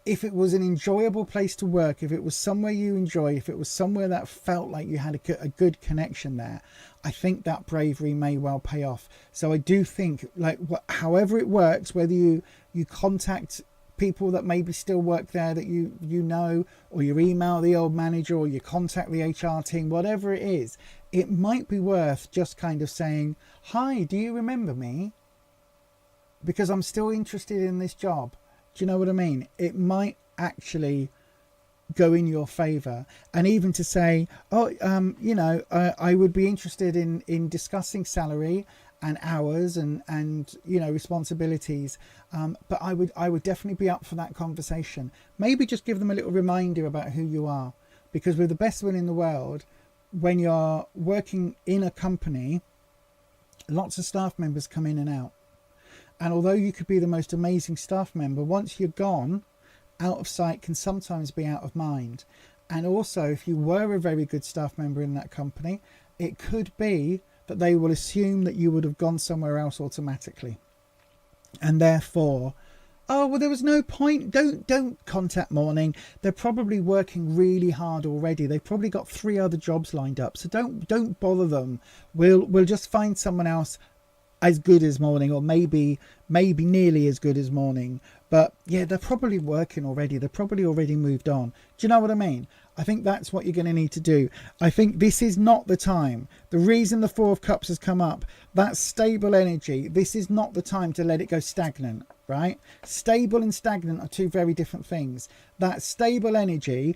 if it was an enjoyable place to work, if it was somewhere you enjoy, if it was somewhere that felt like you had a good connection there, I think that bravery may well pay off. So I do think, like, however it works, whether you contact people that maybe still work there that you know, or you email the old manager, or you contact the HR team, whatever it is, it might be worth just kind of saying, hi, do you remember me? Because I'm still interested in this job. Do you know what I mean? It might actually go in your favour. And even to say, oh, you know, I would be interested in discussing salary and hours and you know, responsibilities, but I would definitely be up for that conversation. Maybe just give them a little reminder about who you are, because with the best will in the world, when you're working in a company, lots of staff members come in and out. And although you could be the most amazing staff member, once you're gone, out of sight can sometimes be out of mind. And also, if you were a very good staff member in that company, it could be that they will assume that you would have gone somewhere else automatically. And therefore, oh, well, there was no point. Don't contact Morning. They're probably working really hard already. They've probably got 3 other jobs lined up. So don't bother them. We'll just find someone else as good as Morning, or maybe nearly as good as Morning. But yeah, they're probably working already. They're probably already moved on. Do you know what I mean? I think that's what you're going to need to do. I think this is not the time. The reason the 4 of Cups has come up, that stable energy, this is not the time to let it go stagnant, right? Stable and stagnant are 2 very different things. That stable energy,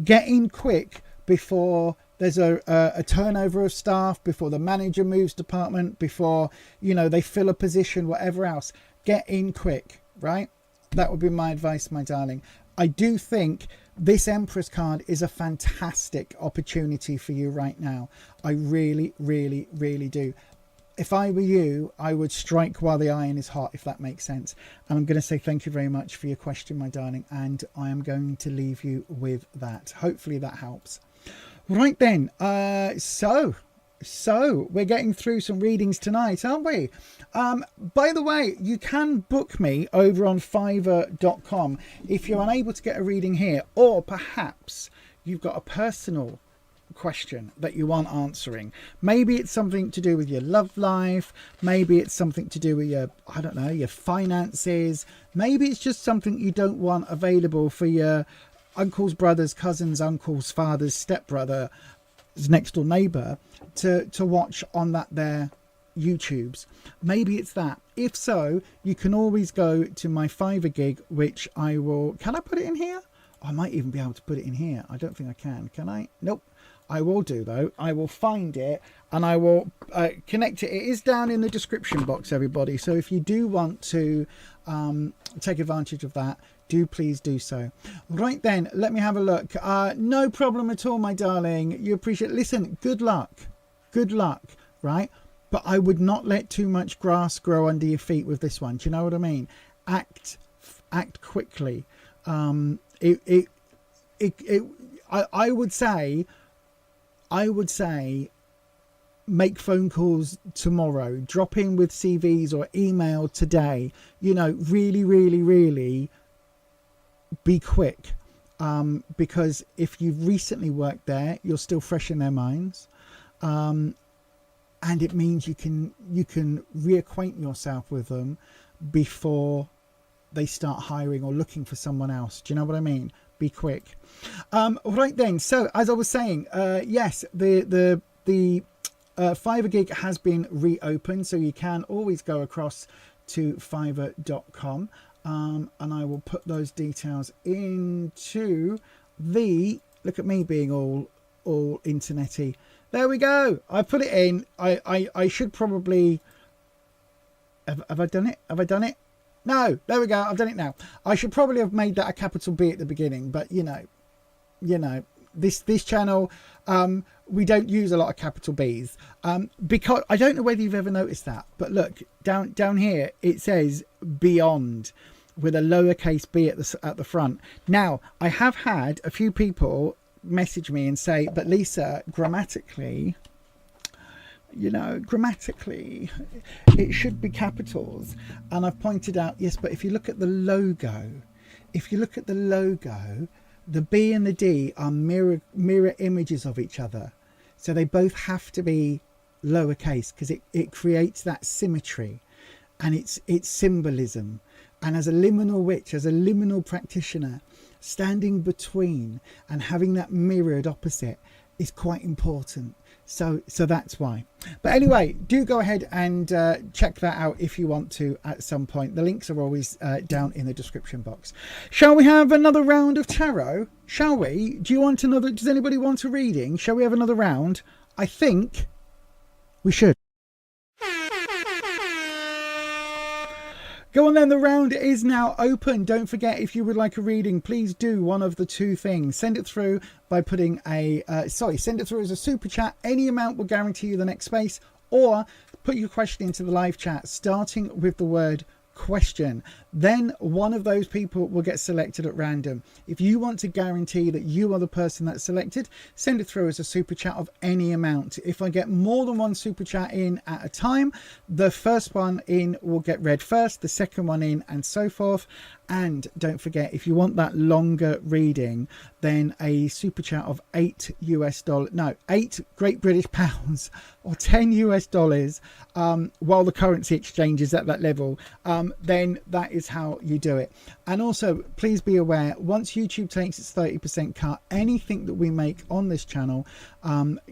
get in quick before there's a turnover of staff, before the manager moves department, before, you know, they fill a position, whatever else. Get in quick, right? That would be my advice, my darling. I do think this Empress card is a fantastic opportunity for you right now. I really, really, really do. If I were you, I would strike while the iron is hot, if that makes sense. And I'm going to say thank you very much for your question, my darling. And I am going to leave you with that. Hopefully that helps. Right then, so we're getting through some readings tonight, aren't we? By the way, you can book me over on Fiverr.com if you're unable to get a reading here, or perhaps you've got a personal question that you want answering. Maybe it's something to do with your love life. Maybe it's something to do with your, I don't know, your finances. Maybe it's just something you don't want available for your uncles, brothers, cousins, uncles, fathers, stepbrother, next door neighbor to watch on that their YouTubes. Maybe it's that. If so, you can always go to my Fiverr gig, which I will, can I put it in here? I might even be able to put it in here. I don't think I can I? Nope. I will do though. I will find it and I will connect it. It is down in the description box, everybody. So if you do want to take advantage of that, do please do so. Right then, let me have a look. No problem at all, my darling. You appreciate it. Listen, good luck, right? But I would not let too much grass grow under your feet with this one. Do you know what I mean? Act quickly. I would say make phone calls tomorrow, drop in with CVs or email today. You know, really be quick, because if you've recently worked there, you're still fresh in their minds, and it means you can reacquaint yourself with them before they start hiring or looking for someone else. Do you know what I mean? Be quick. Right then, so as I was saying, yes, the Fiverr gig has been reopened, so you can always go across to Fiverr.com. And I will put those details into the, look at me being all internety. There we go. I put it in. I should probably, have I done it? Have I done it? No, there we go. I've done it now. I should probably have made that a capital B at the beginning, but you know, this channel, we don't use a lot of capital B's, because I don't know whether you've ever noticed that, but look down here, it says beyond with a lowercase b at the front. Now, I have had a few people message me and say, but Lisa, grammatically, it should be capitals. And I've pointed out, yes, but if you look at the logo, if you look at the logo, the B and the D are mirror images of each other. So they both have to be lowercase because it creates that symmetry and it's symbolism. And as a liminal witch, as a liminal practitioner, standing between and having that mirrored opposite is quite important. So that's why. But anyway, do go ahead and check that out if you want to at some point. The links are always down in the description box. Shall we have another round of tarot? Shall we? Does anybody want a reading? Shall we have another round? I think we should. Go on then, the round is now open. Don't forget, if you would like a reading, please do one of the two things. Send it through by putting send it through as a super chat. Any amount will guarantee you the next space, or put your question into the live chat, starting with the word question. Then one of those people will get selected at random. If you want to guarantee that you are the person that's selected, send it through as a super chat of any amount. If I get more than one super chat in at a time, the first one in will get read first, the second one in, and so forth. And don't forget, if you want that longer reading, then a super chat of $8 Great British pounds or $10 while the currency exchange is at that level, then that is how you do it. And also, please be aware, once YouTube takes its 30% cut, anything that we make on this channel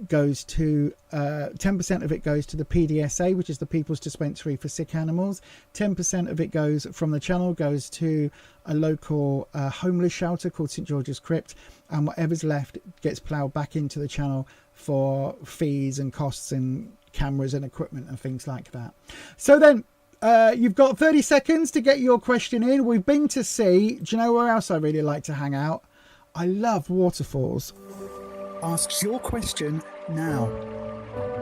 goes to 10% of it goes to the PDSA, which is the People's Dispensary for Sick Animals. 10% of it goes from the channel goes to a local homeless shelter called St George's Crypt, and whatever's left gets ploughed back into the channel for fees and costs and cameras and equipment and things like that. So then you've got 30 seconds to get your question in. We've been to sea. Do you know where else I really like to hang out? I love waterfalls. Ask your question now.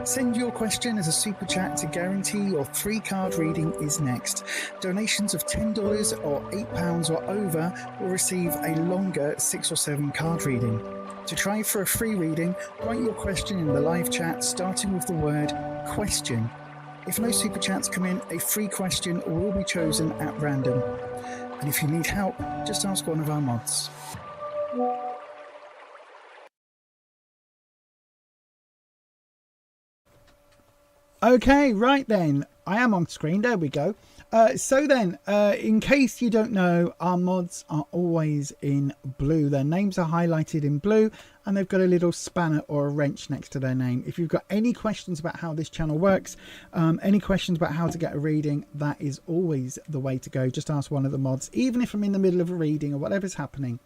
Send your question as a super chat to guarantee your 3-card reading is next. Donations of $10 or £8 or over will receive a longer 6 or 7 card reading. To try for a free reading, write your question in the live chat starting with the word question. If no super chats come in, a free question will be chosen at random. And if you need help, just ask one of our mods. Okay, right then, I am on screen, there we go. So then, in case you don't know, our mods are always in blue. Their names are highlighted in blue and they've got a little spanner or a wrench next to their name. If you've got any questions about how this channel works, any questions about how to get a reading, that is always the way to go. Just ask one of the mods, even if I'm in the middle of a reading or whatever's happening.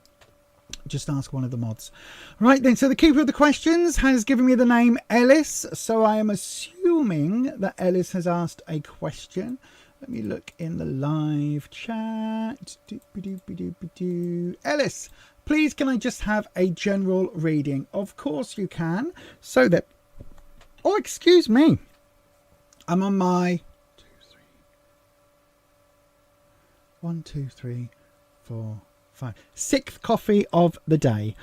Just ask one of the mods. Right then, so the keeper of the questions has given me the name Ellis, so I am assuming that Ellis has asked a question. Let me look in the live chat. Ellis, please can I just have a general reading? Of course you can. So that, oh excuse me, I'm on my 6th coffee of the day.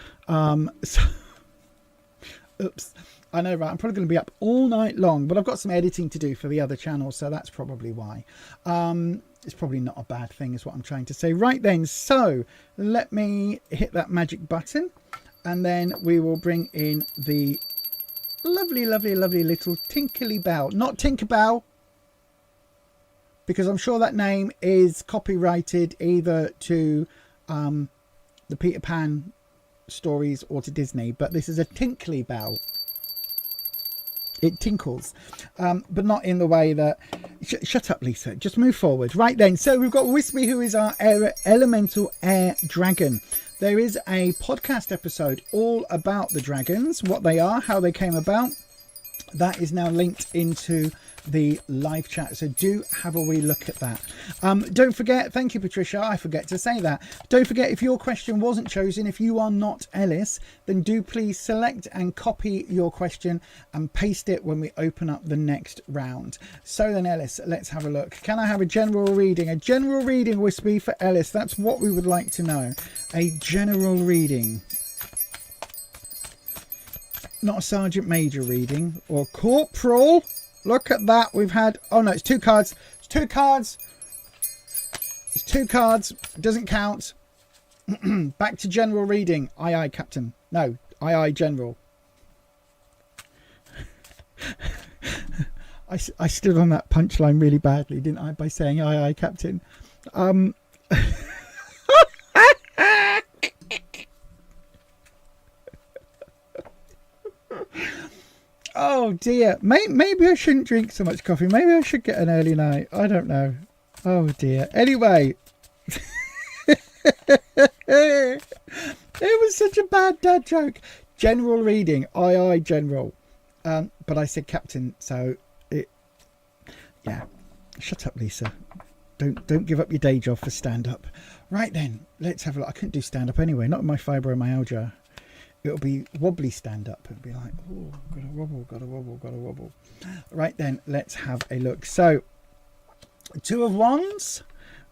Oops, I know, right? I'm probably going to be up all night long, but I've got some editing to do for the other channels, so that's probably why. It's probably not a bad thing is what I'm trying to say. Right then, so let me hit that magic button and then we will bring in the lovely little tinkly bell. Not Tinkerbell, because I'm sure that name is copyrighted either to the Peter Pan stories or to Disney, but this is a tinkly bell. It tinkles, but not in the way that... Shut up, Lisa. Just move forward. Right then, so we've got Wispy, who is our elemental air dragon. There is a podcast episode all about the dragons, what they are, how they came about. That is now linked into the live chat, so do have a wee look at that. Don't forget, thank you Patricia, I forget to say that, don't forget, if your question wasn't chosen, if you are not Ellis, then do please select and copy your question and paste it when we open up the next round. So then Ellis, let's have a look. Can I have a general reading? A general reading, Wispy, for Ellis. That's what we would like to know. A general reading. Not a sergeant major reading or corporal. Look at that. We've had, oh no, it's 2 cards. It's 2 cards. It's 2 cards. It doesn't count. Back to general reading. Aye, aye, Captain. No, aye, aye, General. I stood on that punchline really badly, didn't I, by saying aye, aye, Captain. Oh dear. Maybe I shouldn't drink so much coffee. Maybe I should get an early night. I don't know. Oh dear. Anyway. It was such a bad dad joke. General reading. Aye, aye, General. But I said Captain, so it... Yeah. Shut up, Lisa. Don't give up your day job for stand-up. Right then, let's have a look. I couldn't do stand-up anyway. Not with my fibromyalgia. It'll be wobbly stand-up. It'll be like, oh, gotta wobble, gotta wobble, gotta wobble. Right then, let's have a look. So, Two of Wands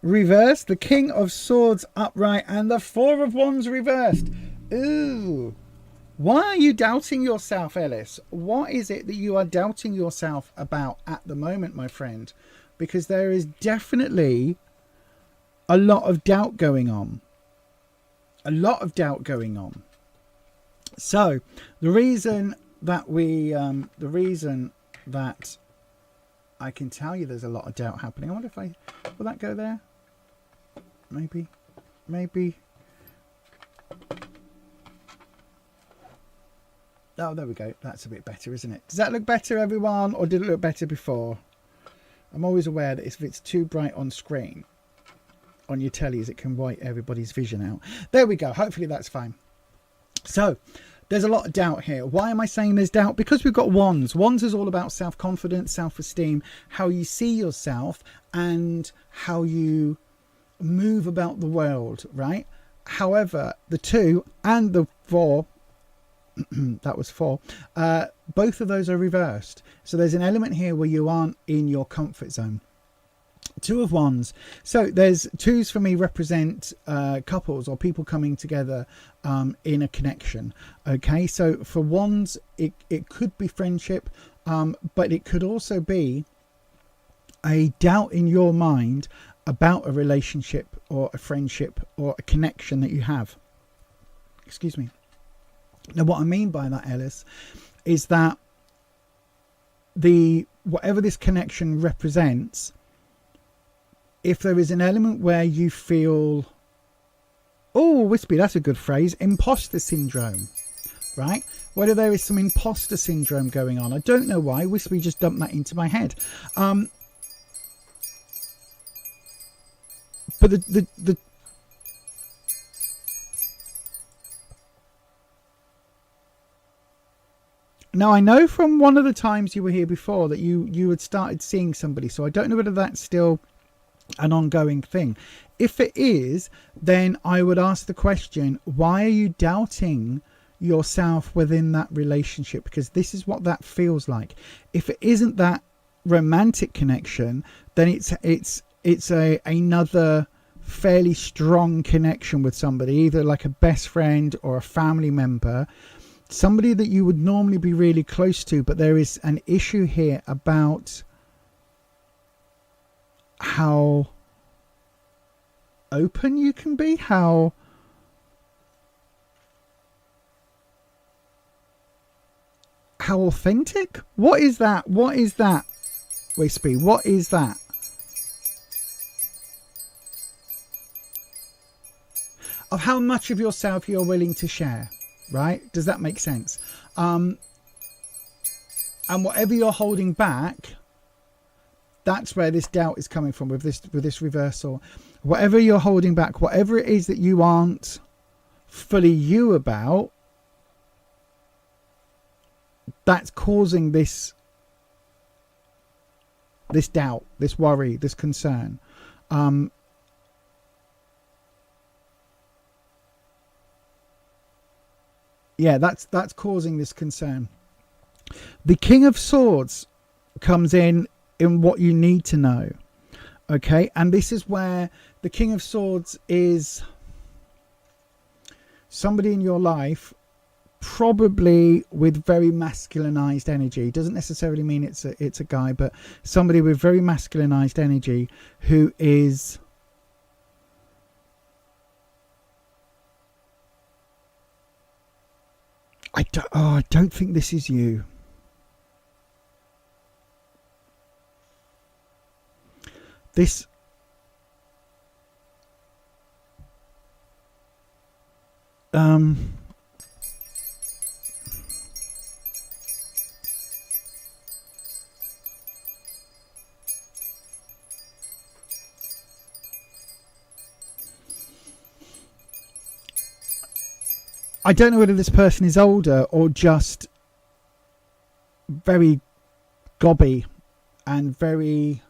reversed, the King of Swords upright, and the Four of Wands reversed. Ooh. Why are you doubting yourself, Ellis? What is it that you are doubting yourself about at the moment, my friend? Because there is definitely a lot of doubt going on. A lot of doubt going on. So, the reason that I can tell you there's a lot of doubt happening. I wonder if will that go there? Maybe. Oh, there we go. That's a bit better, isn't it? Does that look better, everyone? Or did it look better before? I'm always aware that if it's too bright on screen, on your tellies, it can white everybody's vision out. There we go. Hopefully that's fine. So, there's a lot of doubt here. Why am I saying there's doubt? Because we've got Wands. Wands is all about self-confidence, self-esteem, how you see yourself and how you move about the world, right? However, the 2 and the 4, that was 4, both of those are reversed. So there's an element here where you aren't in your comfort zone. 2 of Wands. So there's 2s for me represent couples or people coming together in a connection. Okay, so for Wands, it could be friendship, but it could also be a doubt in your mind about a relationship or a friendship or a connection that you have. Excuse me. Now, what I mean by that, Ellis, is that whatever this connection represents, if there is an element where you feel, oh, Wispy, that's a good phrase, imposter syndrome, right? Whether there is some imposter syndrome going on. I don't know why. Wispy just dumped that into my head. But the now, I know from one of the times you were here before that you had started seeing somebody, so I don't know whether that's still an ongoing thing. If it is, then I would ask the question, why are you doubting yourself within that relationship? Because this is what that feels like. If it isn't that romantic connection, then it's another fairly strong connection with somebody, either like a best friend or a family member, somebody that you would normally be really close to. But there is an issue here about how open you can be, how authentic. What is that? Wispy, what is that? Of how much of yourself you're willing to share, right? Does that make sense? And whatever you're holding back, that's where this doubt is coming from with this reversal. Whatever you're holding back, whatever it is that you aren't fully you about, that's causing this doubt, this worry, this concern. Yeah, that's causing this concern. The King of Swords comes in what you need to know. Okay, and this is where the King of Swords is somebody in your life, probably with very masculinized energy. Doesn't necessarily mean it's a guy, but somebody with very masculinized energy who is I don't think this is you. This... I don't know whether this person is older or just very gobby and very...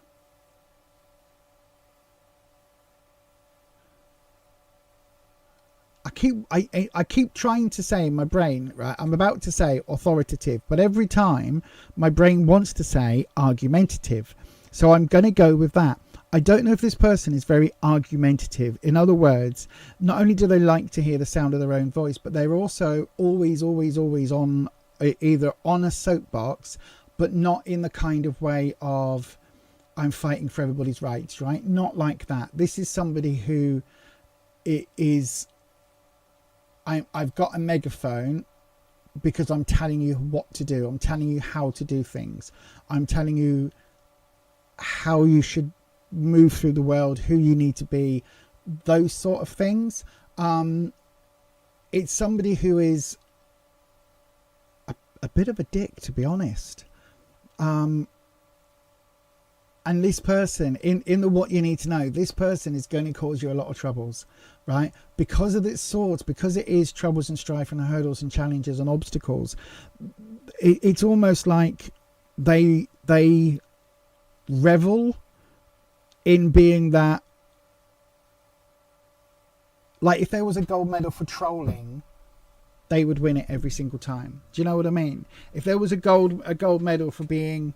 I keep trying to say in my brain, right, I'm about to say authoritative, but every time my brain wants to say argumentative. So I'm going to go with that. I don't know if this person is very argumentative. In other words, not only do they like to hear the sound of their own voice, but they're also always on either on a soapbox, but not in the kind of way of I'm fighting for everybody's rights, right? Not like that. This is somebody who is... I've got a megaphone because I'm telling you what to do. I'm telling you how to do things. I'm telling you how you should move through the world, who you need to be, those sort of things. It's somebody who is a bit of a dick, to be honest. And this person, in the what you need to know, this person is going to cause you a lot of troubles, right? Because of its swords, because it is troubles and strife and hurdles and challenges and obstacles. It's almost like they revel in being that. Like if there was a gold medal for trolling, they would win it every single time. Do you know what I mean? If there was a gold medal for being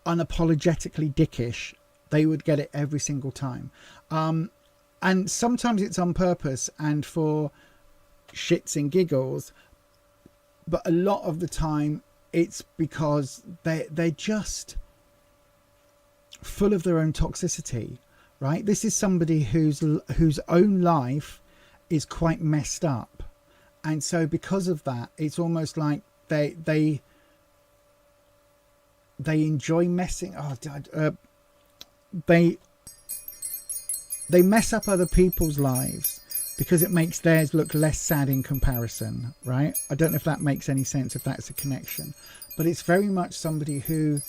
unapologetically dickish, they would get it every single time. And sometimes it's on purpose and for shits and giggles, but a lot of the time it's because they're just full of their own toxicity, right? This is somebody whose own life is quite messed up, and so because of that, it's almost like they enjoy messing. They mess up other people's lives because it makes theirs look less sad in comparison, right? I don't know if that makes any sense, if that's a connection, but it's very much somebody who,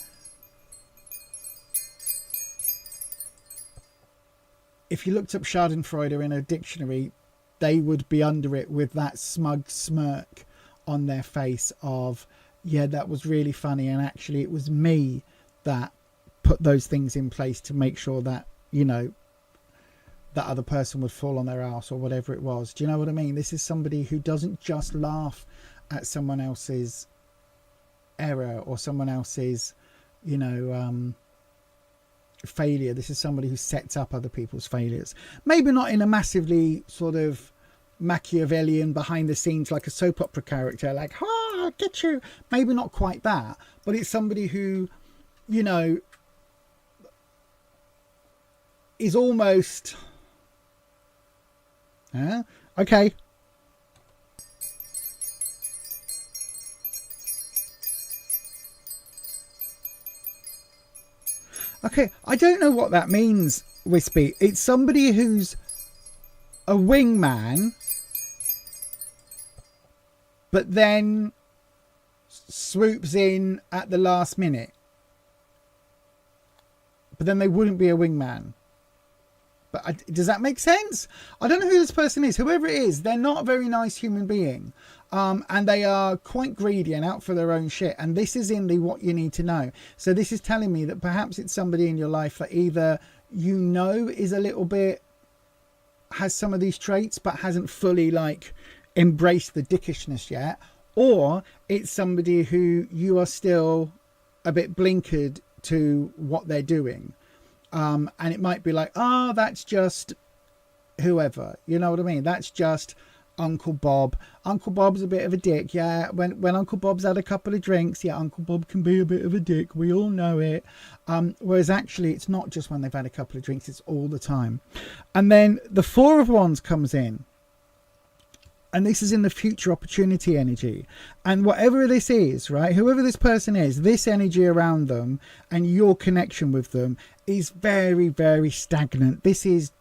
if you looked up Schadenfreude in a dictionary, they would be under it with that smug smirk on their face of, yeah, that was really funny, and actually it was me that put those things in place to make sure that, you know, that other person would fall on their ass or whatever it was. Do you know what I mean? This is somebody who doesn't just laugh at someone else's error or someone else's, you know, failure. This is somebody who sets up other people's failures. Maybe not in a massively sort of Machiavellian behind the scenes like a soap opera character, like, I'll get you. Maybe not quite that, but it's somebody who, you know, is almost okay. Okay, I don't know what that means, Wispy. It's somebody who's a wingman, but then swoops in at the last minute. But then they wouldn't be a wingman. But does that make sense? I don't know who this person is. Whoever it is, they're not a very nice human being. And they are quite greedy and out for their own shit. And this is in the what you need to know. So this is telling me that perhaps it's somebody in your life that either you know is a little bit, has some of these traits, but hasn't fully like embraced the dickishness yet. Or it's somebody who you are still a bit blinkered to what they're doing. And it might be like, oh, that's just whoever, you know what I mean? That's just Uncle Bob. Uncle Bob's a bit of a dick. Yeah, when Uncle Bob's had a couple of drinks, yeah, Uncle Bob can be a bit of a dick. We all know it. Whereas actually it's not just when they've had a couple of drinks, it's all the time. And then the Four of Wands comes in. And this is in the future opportunity energy. And whatever this is, right, whoever this person is, this energy around them and your connection with them is very, very stagnant. This is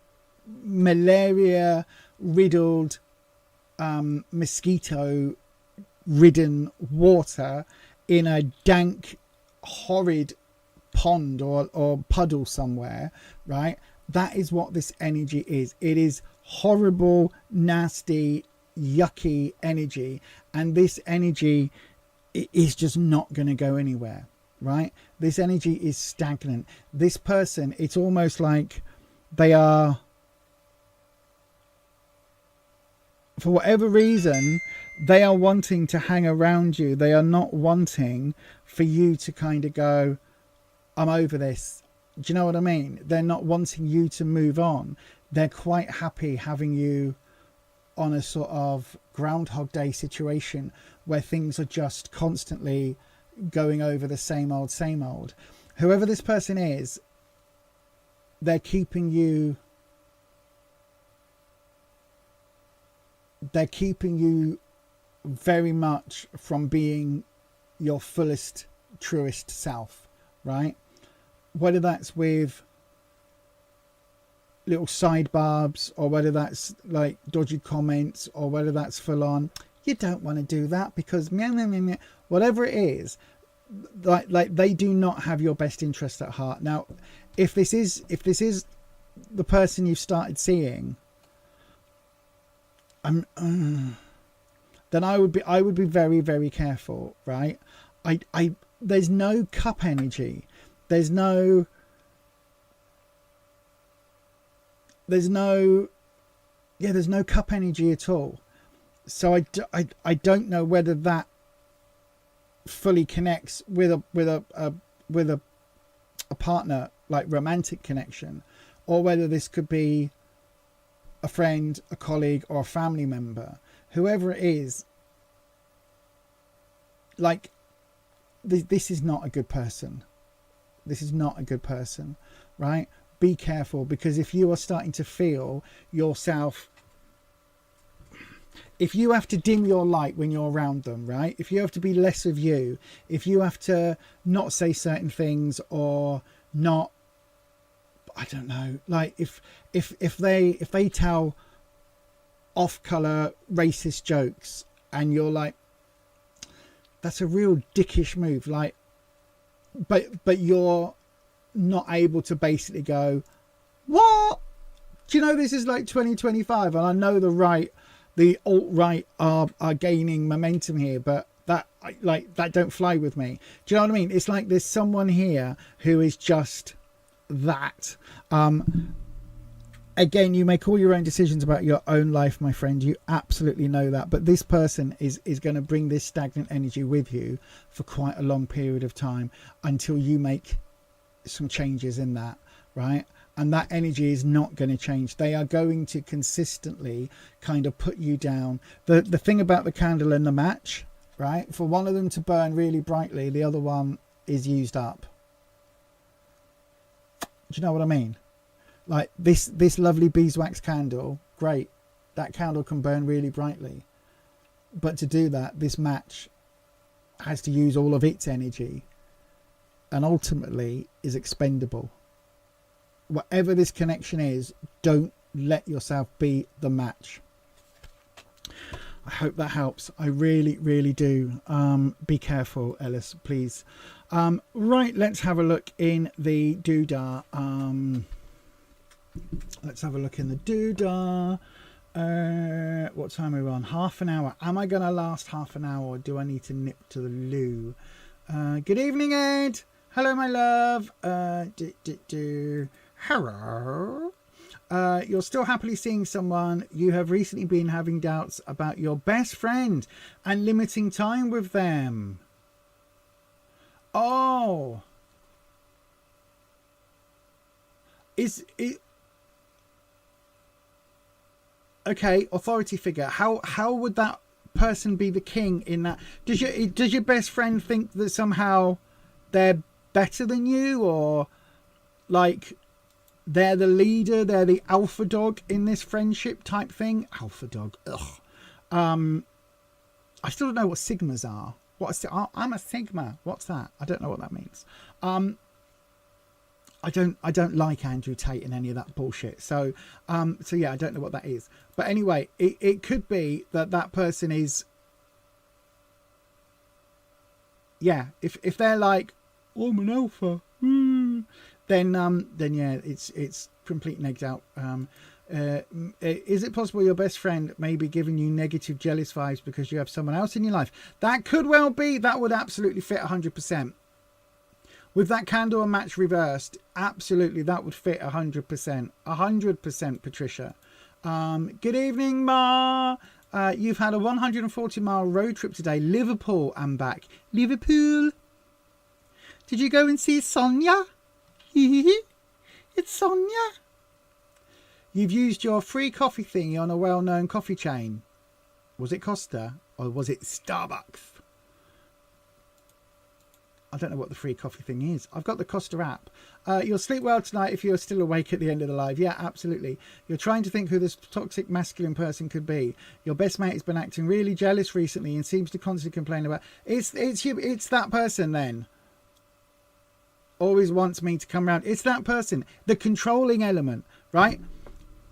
malaria riddled, mosquito ridden water in a dank, horrid pond or puddle somewhere, right? That is what this energy is. It is horrible, nasty, yucky energy, and this energy is just not going to go anywhere, right? This energy is stagnant. This person, it's almost like they are, for whatever reason, they are wanting to hang around you. They are not wanting for you to kind of go, I'm over this. Do you know what I mean? They're not wanting you to move on. They're quite happy having you on a sort of Groundhog Day situation where things are just constantly going over the same old, same old. Whoever this person is, they're keeping you very much from being your fullest, truest self, right? Whether that's with little sidebarbs, or whether that's like dodgy comments, or whether that's full on, you don't want to do that because meow, meow, meow, meow. Whatever it is, like they do not have your best interest at heart. Now, if this is the person you've started seeing, then I would be very, very careful, right? There's no cup energy. There's no cup energy at all. So I don't know whether that fully connects with a partner, like romantic connection, or whether this could be a friend, a colleague, or a family member. Whoever it is, like this is not a good person. This is not a good person, right? Be careful, because if you are starting to feel yourself, if you have to dim your light when you're around them, right? If you have to be less of you, if you have to not say certain things, or not, I don't know, like if they tell off-color racist jokes and you're like, that's a real dickish move, like, but you're not able to basically go, what? Do you know this is like 2025 and I know the alt-right are gaining momentum here, but that don't fly with me. Do you know what I mean? It's like there's someone here who is just that. Again, you make all your own decisions about your own life, my friend. You absolutely know that. But this person is going to bring this stagnant energy with you for quite a long period of time until you make some changes in that, right? And that energy is not going to change. They are going to consistently kind of put you down. The thing about the candle and the match, right? For one of them to burn really brightly, the other one is used up. Do you know what I mean? Like this lovely beeswax candle, great. That candle can burn really brightly. But to do that, this match has to use all of its energy and ultimately is expendable. Whatever this connection is, don't let yourself be the match. I hope that helps. I really, really do. Be careful, Ellis, please. Right, let's have a look in the doodah. Let's have a look in the doodah. What time are we on? Half an hour. Am I going to last half an hour, or do I need to nip to the loo? Good evening, Ed. Hello, my love. Hello. You're still happily seeing someone. You have recently been having doubts about your best friend and limiting time with them. Oh. Is it... Okay, authority figure. How would that person be the king in that? Does your best friend think that somehow they're better than you, or like they're the leader, they're the alpha dog in this friendship type thing? Alpha dog. Ugh. I still don't know what sigmas are. I'm a sigma. What's that? I don't know what that means. I don't like Andrew Tate and any of that bullshit. So yeah, I don't know what that is. But anyway, it could be that person is, yeah. If they're like, oh, I'm an alpha, then yeah, it's complete negged out. Is it possible your best friend may be giving you negative, jealous vibes because you have someone else in your life? That could well be. That would absolutely fit 100%. With that candle and match reversed, absolutely, that would fit 100%. 100%, Patricia. Good evening, Ma. You've had a 140-mile road trip today. Liverpool and back. Liverpool. Did you go and see Sonia? It's Sonia. You've used your free coffee thingy on a well-known coffee chain. Was it Costa or was it Starbucks? I don't know what the free coffee thing is. I've got the Costa app. You'll sleep well tonight if you're still awake at the end of the live. Yeah, absolutely. You're trying to think who this toxic masculine person could be. Your best mate has been acting really jealous recently and seems to constantly complain about it's that person then. Always wants me to come around. It's that person. The controlling element, right?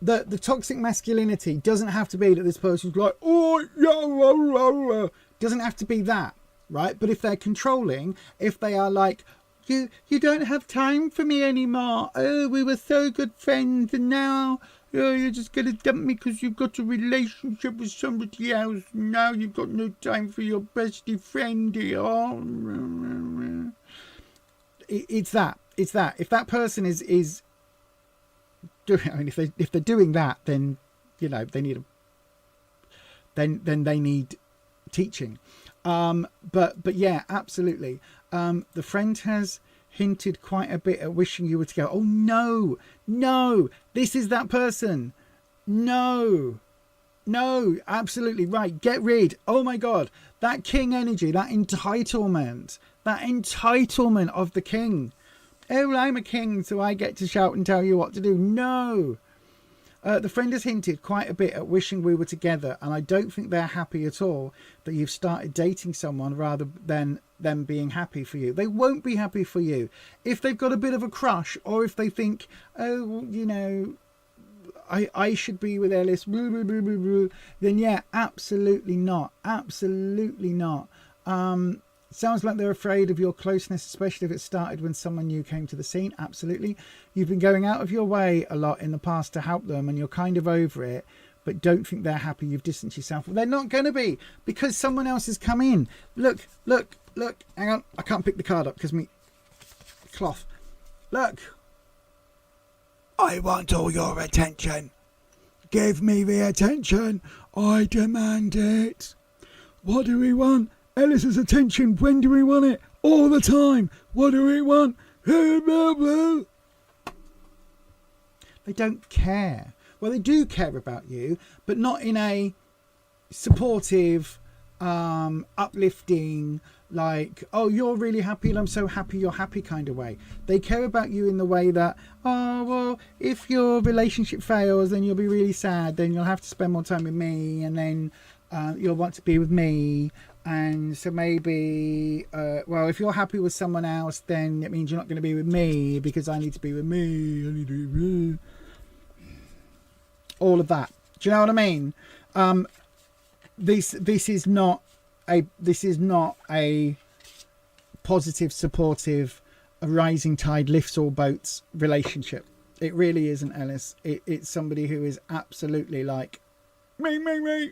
The toxic masculinity doesn't have to be that this person's like, oh, yeah, doesn't have to be that, right? But if they're controlling, if they are like, you don't have time for me anymore. Oh, we were so good friends, and now you're just going to dump me because you've got a relationship with somebody else. Now you've got no time for your bestie friend. Oh. It's that. If that person is doing, I mean, if they're doing that, then you know they need then they need teaching. But yeah, absolutely. The friend has hinted quite a bit at wishing you were together. Oh no, this is that person. No, absolutely right. Get rid. Oh my God, that king energy, that entitlement of the king. Oh, I'm a king, so I get to shout and tell you what to do. No. The friend has hinted quite a bit at wishing we were together, and I don't think they're happy at all that you've started dating someone rather than them being happy for you. They won't be happy for you. If they've got a bit of a crush, or if they think, oh, well, you know, I should be with Ellis, then yeah, absolutely not. Absolutely not. Sounds like they're afraid of your closeness, especially if it started when someone new came to the scene. Absolutely. You've been going out of your way a lot in the past to help them, and you're kind of over it, but don't think they're happy. You've distanced yourself. Well, they're not going to be, because someone else has come in. Look. Hang on. I can't pick the card up because me cloth. Look. I want all your attention. Give me the attention. I demand it. What do we want? Ellis's attention. When do we want it? All the time. What do we want? They don't care. Well, they do care about you, but not in a supportive, uplifting, like, oh, you're really happy and I'm so happy you're happy kind of way. They care about you in the way that, oh, well, if your relationship fails, then you'll be really sad. Then you'll have to spend more time with me, and then you'll want to be with me. And so maybe, well, if you're happy with someone else, then it means you're not going to be with me because I need to be with me. I need to be with me. All of that. Do you know what I mean? This is not a positive, supportive, a rising tide lifts all boats relationship. It really isn't, Ellis. It's somebody who is absolutely like me.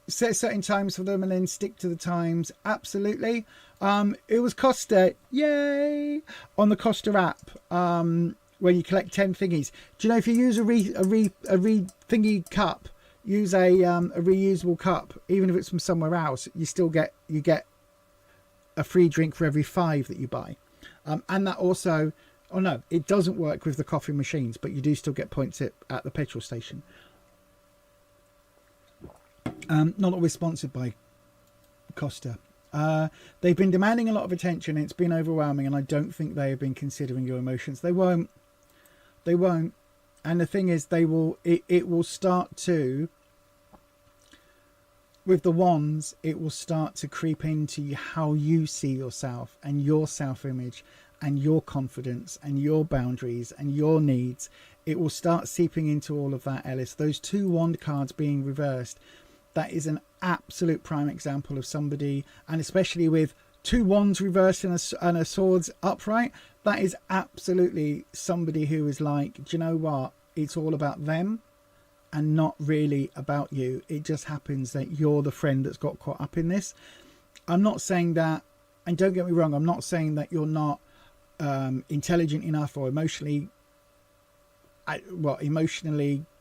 Set certain times for them and then stick to the times. Absolutely. It was Costa, yay, on the Costa app, where you collect 10 thingies. Do you know if you use a thingy cup, use a reusable cup, even if it's from somewhere else, you get a free drink for every 5 that you buy. And that also, oh no, it doesn't work with the coffee machines, but you do still get points at the petrol station. Not always sponsored by Costa. They've been demanding a lot of attention. It's been overwhelming, and I don't think they have been considering your emotions. They won't. And the thing is, they will. It will start to with the wands, it will start to creep into how you see yourself and your self-image and your confidence and your boundaries and your needs. It will start seeping into all of that, Ellis. Those 2 wand cards being reversed, that is an absolute prime example of somebody, and especially with 2 wands reversed and a swords upright, that is absolutely somebody who is like, do you know what? It's all about them and not really about you. It just happens that you're the friend that's got caught up in this. I'm not saying that, and don't get me wrong, I'm not saying that you're not intelligent enough or emotionally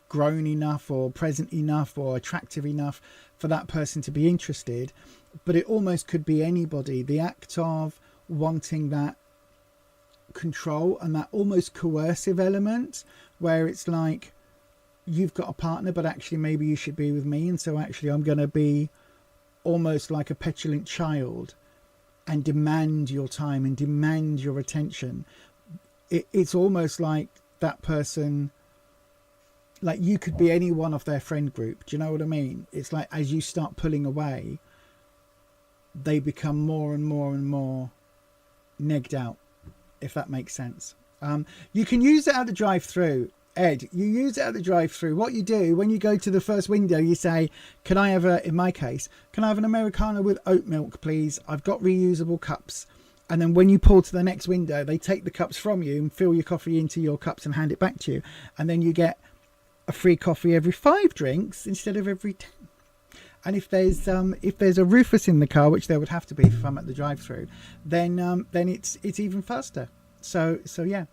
grown enough or present enough or attractive enough for that person to be interested, but it almost could be anybody. The act of wanting that control and that almost coercive element where it's like, you've got a partner, but actually maybe you should be with me, and so actually I'm going to be almost like a petulant child and demand your time and demand your attention. It's almost like that person, like you could be anyone of their friend group. Do you know what I mean? It's like as you start pulling away, they become more and more and more negged out, if that makes sense. You can use it at the drive-through. Ed, you use it at the drive-through. What you do when you go to the first window, you say, can I have in my case, can I have an Americano with oat milk, please? I've got reusable cups. And then when you pull to the next window, they take the cups from you and fill your coffee into your cups and hand it back to you. And then you get a free coffee every 5 drinks instead of every 10. And if there's a Rufus in the car, which there would have to be if I'm at the drive-through, then it's even faster. So yeah,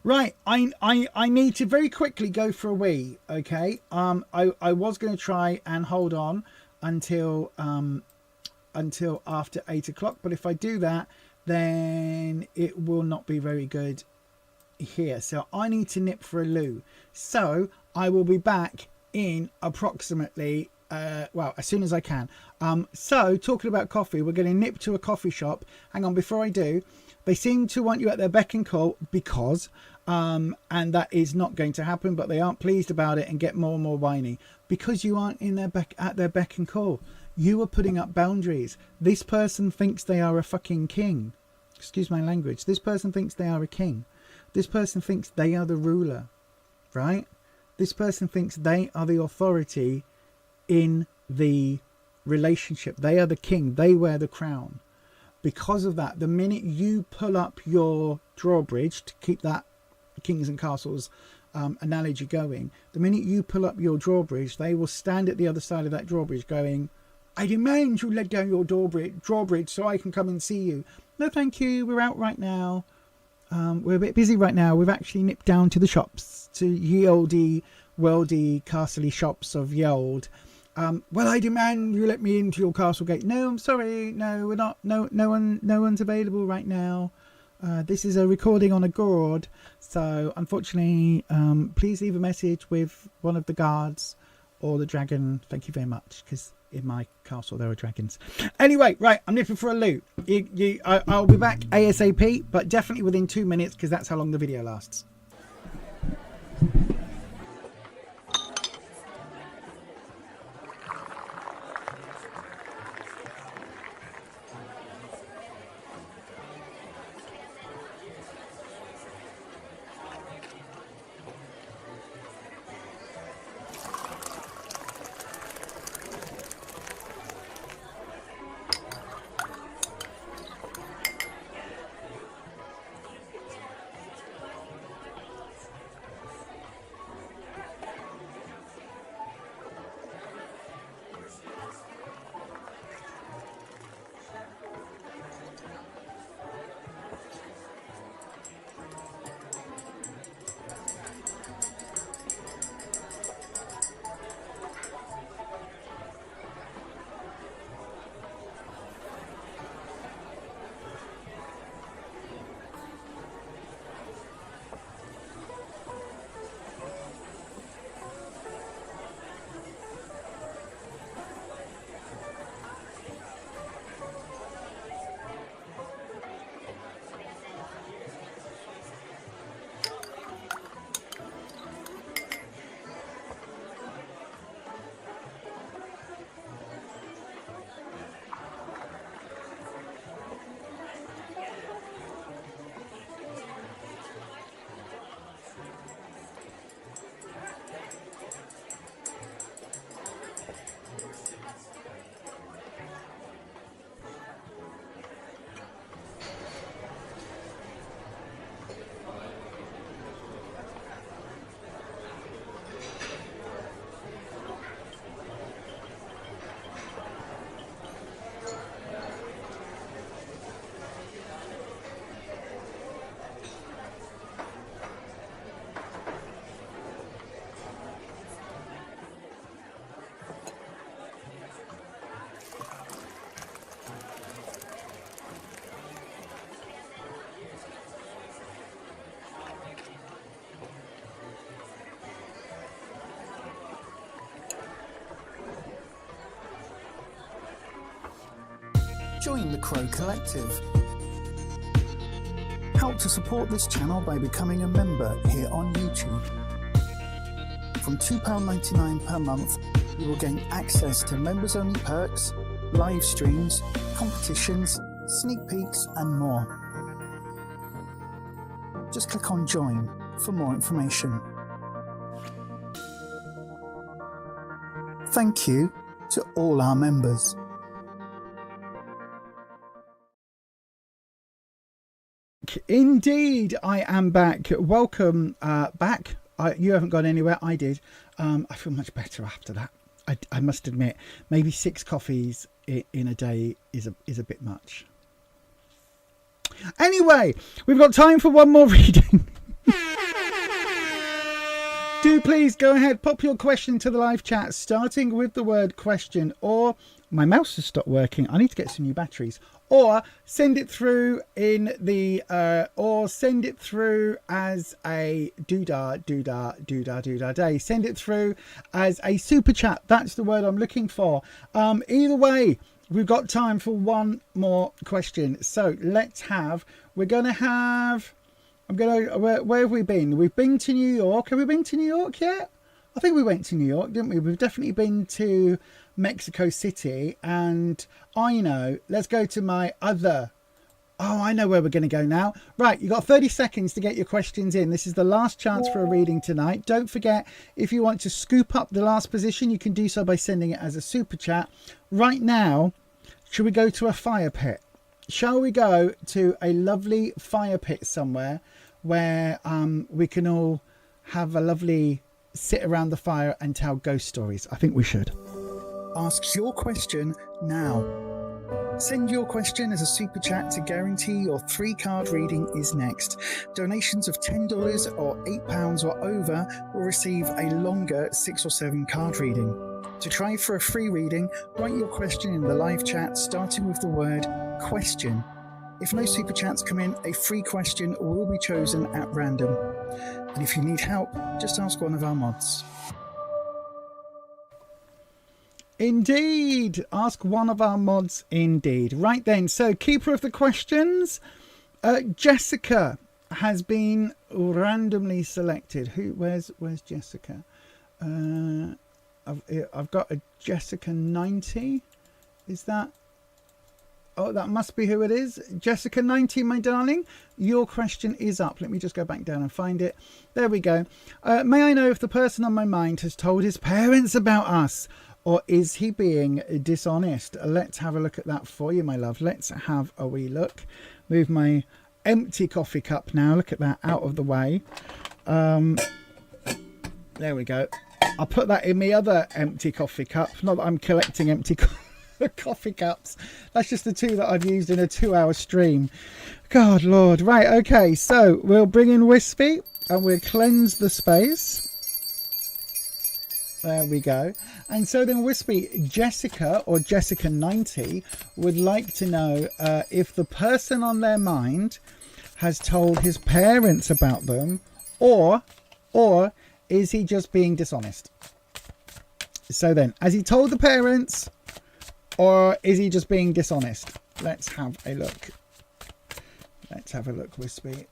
right. I need to very quickly go for a wee. Okay. I was going to try and hold on until after 8 o'clock, but if I do that, then it will not be very good here. So I need to nip for a loo. So I will be back in approximately well, as soon as I can. So talking about coffee, we're going to nip to a coffee shop. Hang on, before I do, they seem to want you at their beck and call because and that is not going to happen, but they aren't pleased about it and get more and more whiny because you aren't in their at their beck and call. You are putting up boundaries. This person thinks they are a fucking king. Excuse my language. This person thinks they are a king. This person thinks they are the ruler, right? This person thinks they are the authority in the relationship. They are the king. They wear the crown. Because of that, the minute you pull up your drawbridge, to keep that kings and castles analogy going, the minute you pull up your drawbridge, they will stand at the other side of that drawbridge going, I demand you let down your drawbridge so I can come and see you. No, thank you. We're out right now. We're a bit busy right now. We've actually nipped down to the shops, to ye olde, worldy, castle-y shops of ye old. Well, I demand you let me into your castle gate. No, I'm sorry. No, we're not. No one's available right now. This is a recording on a gourd. So unfortunately, please leave a message with one of the guards or the dragon. Thank you very much. Because in my castle, there are dragons. Anyway, right. I'm nipping for a loo. I'll be back ASAP, but definitely within 2 minutes because that's how long the video lasts. join the Crow Collective. Help to support this channel by becoming a member here on YouTube. From £2.99 per month, you will gain access to members-only perks, live streams, competitions, sneak peeks and more. Just click on Join for more information. Thank you to all our members. Indeed, I am back. Welcome back. You haven't gone anywhere. I did. I feel much better after that. I must admit, maybe 6 coffees in a day is a bit much. Anyway, we've got time for one more reading. Do please go ahead, pop your question to the live chat, starting with the word question, or my mouse has stopped working. I need to get some new batteries. Or send it through in the or send it through as a doodah day. Send it through as a super chat. That's the word I'm looking for. Either way, we've got time for one more question. So we're gonna have. Where have we been? We've been to New York. Have we been to New York yet? I think we went to New York, didn't we? We've definitely been to Mexico City, and I know. Let's go to my other. Oh, I know where we're going to go now. Right, you've got 30 seconds to get your questions in. This is the last chance for a reading tonight. Don't forget, if you want to scoop up the last position, you can do so by sending it as a super chat. Right now, should we go to a fire pit? Shall we go to a lovely fire pit somewhere where we can all have a lovely sit around the fire and tell ghost stories? I think we should. Ask your question now. Send your question as a super chat to guarantee your 3-card reading is next. Donations of $10 or £8 or over will receive a longer 6 or 7 card reading. To try for a free reading, write your question in the live chat starting with the word question. If no super chats come in, a free question will be chosen at random. And if you need help, just ask one of our mods. Indeed, ask one of our mods indeed. Right then, so keeper of the questions, Jessica has been randomly selected. Where's Jessica? I've got a Jessica 90. Is that? Oh, that must be who it is. Jessica 90, my darling. Your question is up. Let me just go back down and find it. There we go. May I know if the person on my mind has told his parents about us, or is he being dishonest? Let's have a look at that for you, my love. Let's have a wee look. Move my empty coffee cup now. Look at that, out of the way. There we go. I'll put that in my other empty coffee cup. Not that I'm collecting empty coffee cups. That's just the 2 that I've used in a 2-hour stream. God Lord. Right, okay, so we'll bring in Wispy and we'll cleanse the space. There we go. And so then Wispy, Jessica or Jessica 90 would like to know if the person on their mind has told his parents about them, or is he just being dishonest? So then, has he told the parents, or is he just being dishonest? Let's have a look. Let's have a look, Wispy.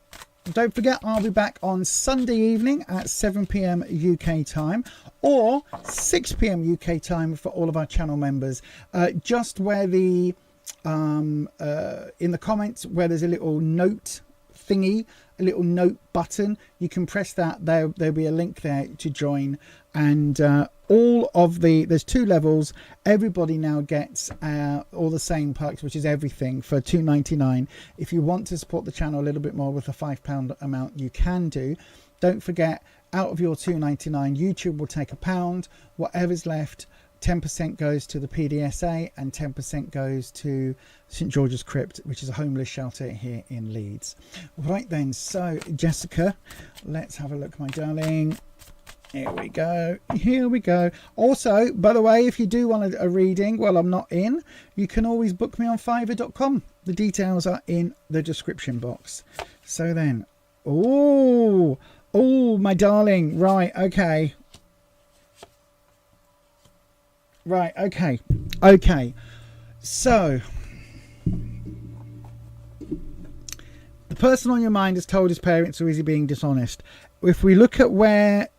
Don't forget, I'll be back on Sunday evening at 7 p.m. UK time, or 6 p.m. UK time for all of our channel members. Just where the in the comments where there's a little note thingy, a little note button, you can press that. There'll be a link there to join, and all of there's 2 levels. Everybody now gets all the same perks, which is everything, for $2.99. If you want to support the channel a little bit more with a £5 amount, you can do. Don't forget, out of your $2.99, YouTube will take £1. Whatever's left, 10% goes to the PDSA and 10% goes to St George's Crypt, which is a homeless shelter here in Leeds. Right then, so Jessica, let's have a look, my darling. Here we go. Here we go. Also, by the way, if you do want a reading while I'm not in, you can always book me on fiverr.com. The details are in the description box. So then, oh, my darling. Right, okay. Right, okay. Okay. So, The person on your mind has told his parents, or is he being dishonest? If we look at where,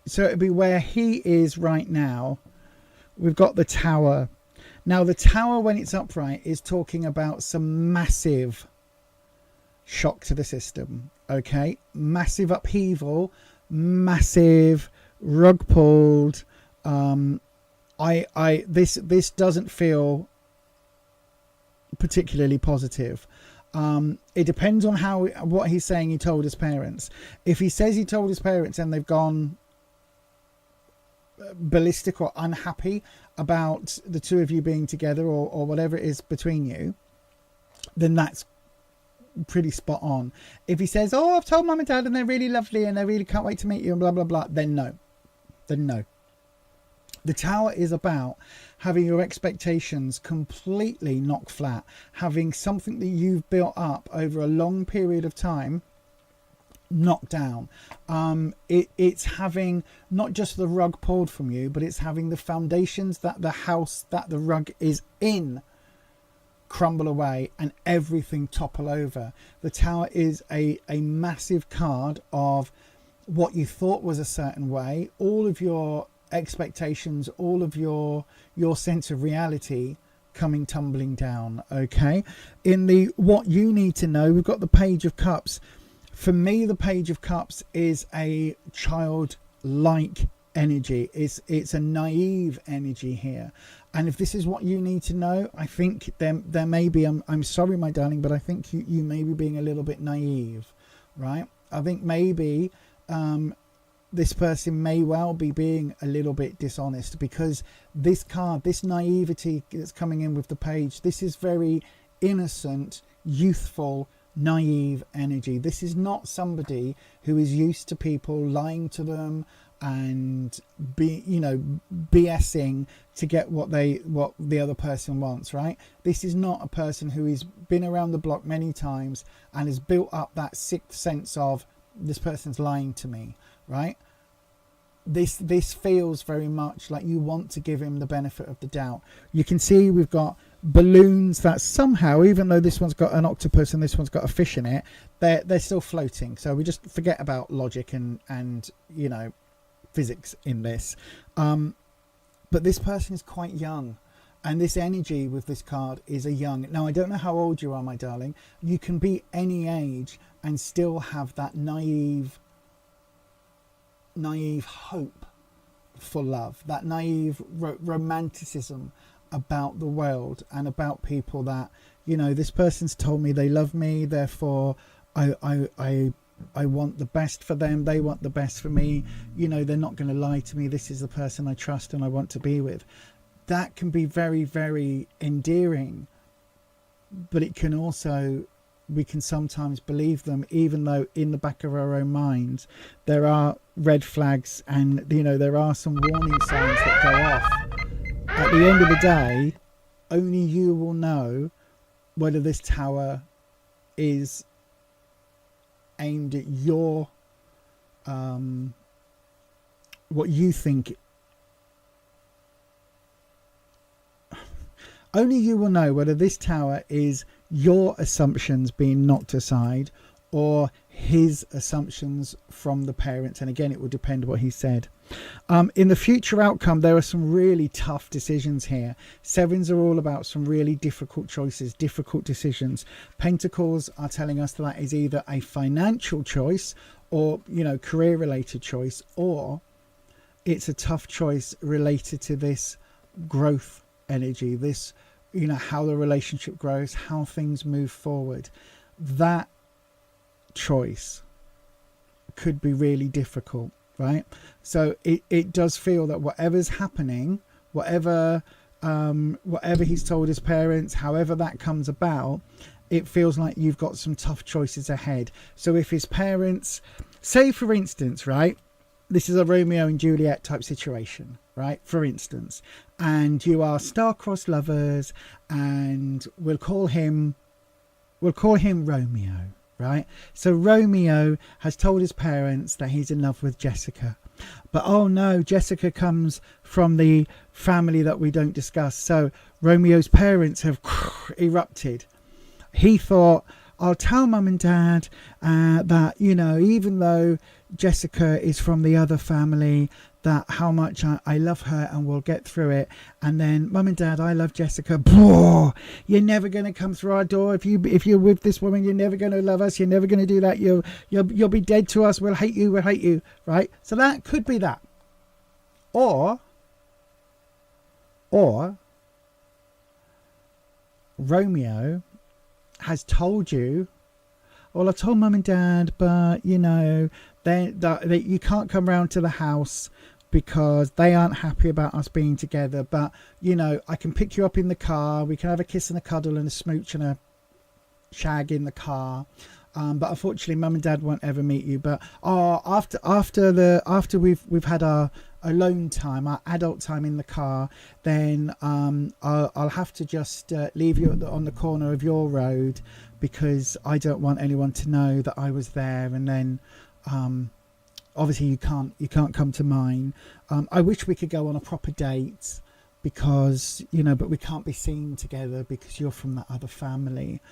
so it'd be where he is right now. We've got the Tower. Now the Tower, when it's upright, is talking about some massive shock to the system. Okay, massive upheaval, massive rug pulled. This doesn't feel particularly positive. It depends on what he's saying he told his parents. If he says he told his parents and they've gone ballistic or unhappy about the two of you being together, or whatever it is between you, then that's pretty spot on. If he says, oh, I've told mum and dad and they're really lovely and they really can't wait to meet you and blah blah blah, then no. The Tower is about having your expectations completely knocked flat, having something that you've built up over a long period of time knocked down. It's having not just the rug pulled from you, but it's having the foundations that the house that the rug is in crumble away and everything topple over. The Tower is a massive card of what you thought was a certain way, all of your expectations, all of your sense of reality coming tumbling down. Okay, in the what you need to know, we've got the Page of Cups. For me, the Page of Cups is a childlike energy. It's a naive energy here. And if this is what you need to know, I think there may be, I'm sorry, my darling, but I think you may be being a little bit naive, right? I think maybe this person may well be being a little bit dishonest, because this card, this naivety that's coming in with the page, this is very innocent, youthful, naive energy. This is not somebody who is used to people lying to them and BSing to get what the other person wants, right? This is not a person who has been around the block many times and has built up that sixth sense of, this person's lying to me, right? This feels very much like you want to give him the benefit of the doubt. You can see we've got balloons that somehow, even though this one's got an octopus and this one's got a fish in it, they're still floating. So we just forget about logic and physics in this. But this person is quite young, and this energy with this card is a young. Now I don't know how old you are, my darling. You can be any age and still have that naive hope for love, that naive romanticism about the world and about people, that this person's told me they love me, therefore I want the best for them, they want the best for me, they're not going to lie to me, this is the person I trust and I want to be with. That can be very, very endearing, but it can also, we can sometimes believe them, even though in the back of our own minds there are red flags and there are some warning signs that go off. At the end of the day, only you will know whether this Tower is aimed at your what you think. Only you will know whether this Tower is your assumptions being knocked aside or his assumptions from the parents. And again, it will depend what he said. In the future outcome, there are some really tough decisions here. Sevens are all about some really difficult choices, difficult decisions. Pentacles are telling us that is either a financial choice or, career related choice, or it's a tough choice related to this growth energy, this, how the relationship grows, how things move forward. That choice could be really difficult, right? So it does feel that whatever's happening, whatever he's told his parents, however that comes about, it feels like you've got some tough choices ahead. So if his parents, say for instance, right, this is a Romeo and Juliet type situation, right, for instance, and you are star-crossed lovers, and we'll call him Romeo, right? So Romeo has told his parents that he's in love with Jessica, but oh no, Jessica comes from the family that we don't discuss. So Romeo's parents have erupted. He thought, I'll tell mum and dad that, you know, even though Jessica is from the other family, that how much I love her and we'll get through it. And then, mum and dad, I love Jessica. Blah, you're never going to come through our door. If you're with this woman, you're never going to love us. You're never going to do that. You'll be dead to us. We'll hate you. We'll hate you. Right? So that could be that. Or Romeo has told you, well, I told mum and dad, but you know, they you can't come round to the house because they aren't happy about us being together. But you know, I can pick you up in the car. We can have a kiss and a cuddle and a smooch and a shag in the car. But unfortunately, mum and dad won't ever meet you. But after we've had our alone time, our adult time in the car, then I'll have to just leave you on the corner of your road because I don't want anyone to know that I was there. And then obviously you can't come to mine. I wish we could go on a proper date because, you know, but we can't be seen together because you're from that other family.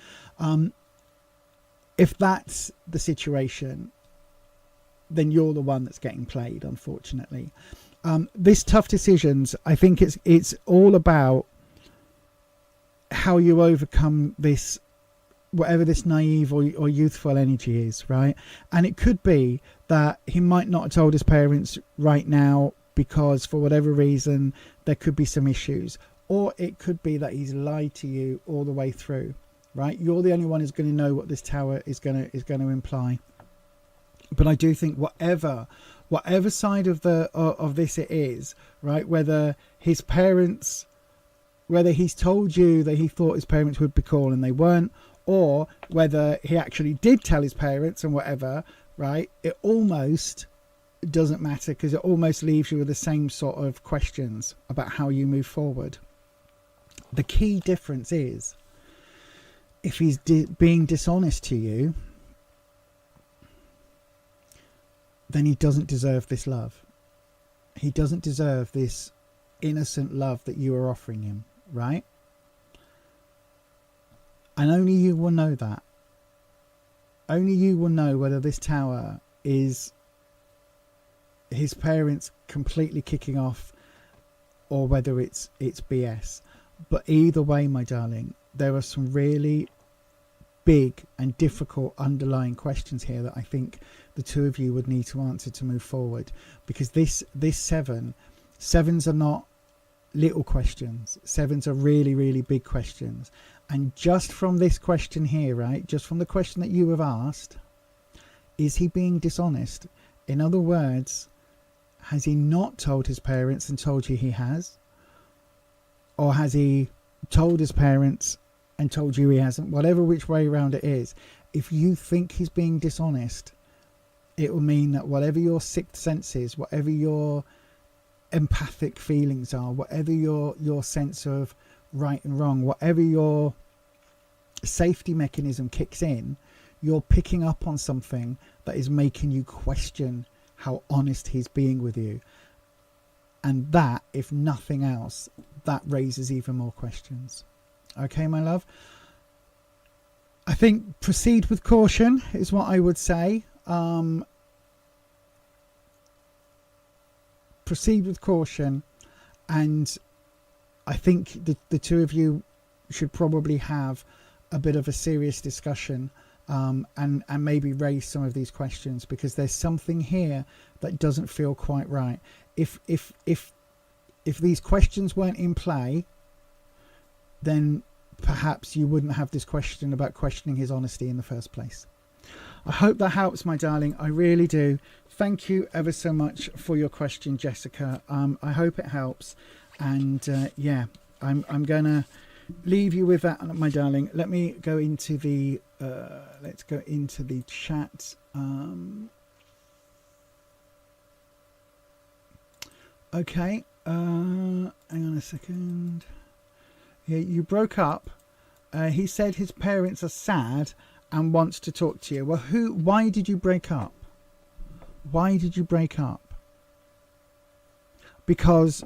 If that's the situation, then you're the one that's getting played, unfortunately. This tough decisions, I think it's all about how you overcome this, whatever this naive or youthful energy is, right? And it could be that he might not have told his parents right now because for whatever reason there could be some issues, or it could be that he's lied to you all the way through. Right, you're the only one who's going to know what this tower is going to imply. But I do think whatever side of this it is, right, whether he's told you that he thought his parents would be cool and they weren't, or whether he actually did tell his parents and whatever, right, it almost doesn't matter because it almost leaves you with the same sort of questions about how you move forward. The key difference is, if he's being dishonest to you, then he doesn't deserve this love. He doesn't deserve this innocent love that you are offering him, right? And only you will know that. Only you will know whether this tower is his parents completely kicking off or whether it's BS. But either way, my darling, there are some really big and difficult underlying questions here that I think the two of you would need to answer to move forward, because this sevens are not little questions. Sevens are really, really big questions. And just from this question here, right, just from the question that you have asked, is he being dishonest? In other words, has he not told his parents and told you he has? Or has he told his parents and told you he hasn't? Whatever which way around it is, if you think he's being dishonest, it will mean that whatever your sixth sense is, whatever your empathic feelings are, whatever your sense of right and wrong, whatever your safety mechanism kicks in, you're picking up on something that is making you question how honest he's being with you. And that, if nothing else, that raises even more questions. Okay, my love? I think proceed with caution is what I would say. Proceed with caution, and I think the two of you should probably have a bit of a serious discussion, and maybe raise some of these questions, because there's something here that doesn't feel quite right. If these questions weren't in play, then perhaps you wouldn't have this question about questioning his honesty in the first place. I hope that helps, my darling. I really do. Thank you ever so much for your question, Jessica. I hope it helps. And yeah, I'm gonna leave you with that, my darling. Let me go into the let's go into the chat. Okay, hang on a second. Yeah, you broke up. He said his parents are sad and wants to talk to you. Well, why did you break up? Why did you break up? Because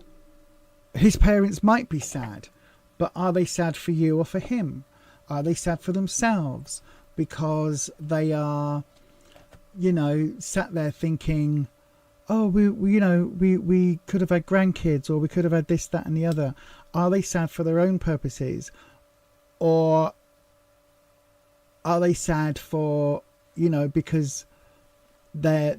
his parents might be sad, but are they sad for you or for him? Are they sad for themselves? because they are, you know, sat there thinking, oh, we could have had grandkids, or we could have had this, that and the other. Are they sad for their own purposes, or are they sad for, you know, because their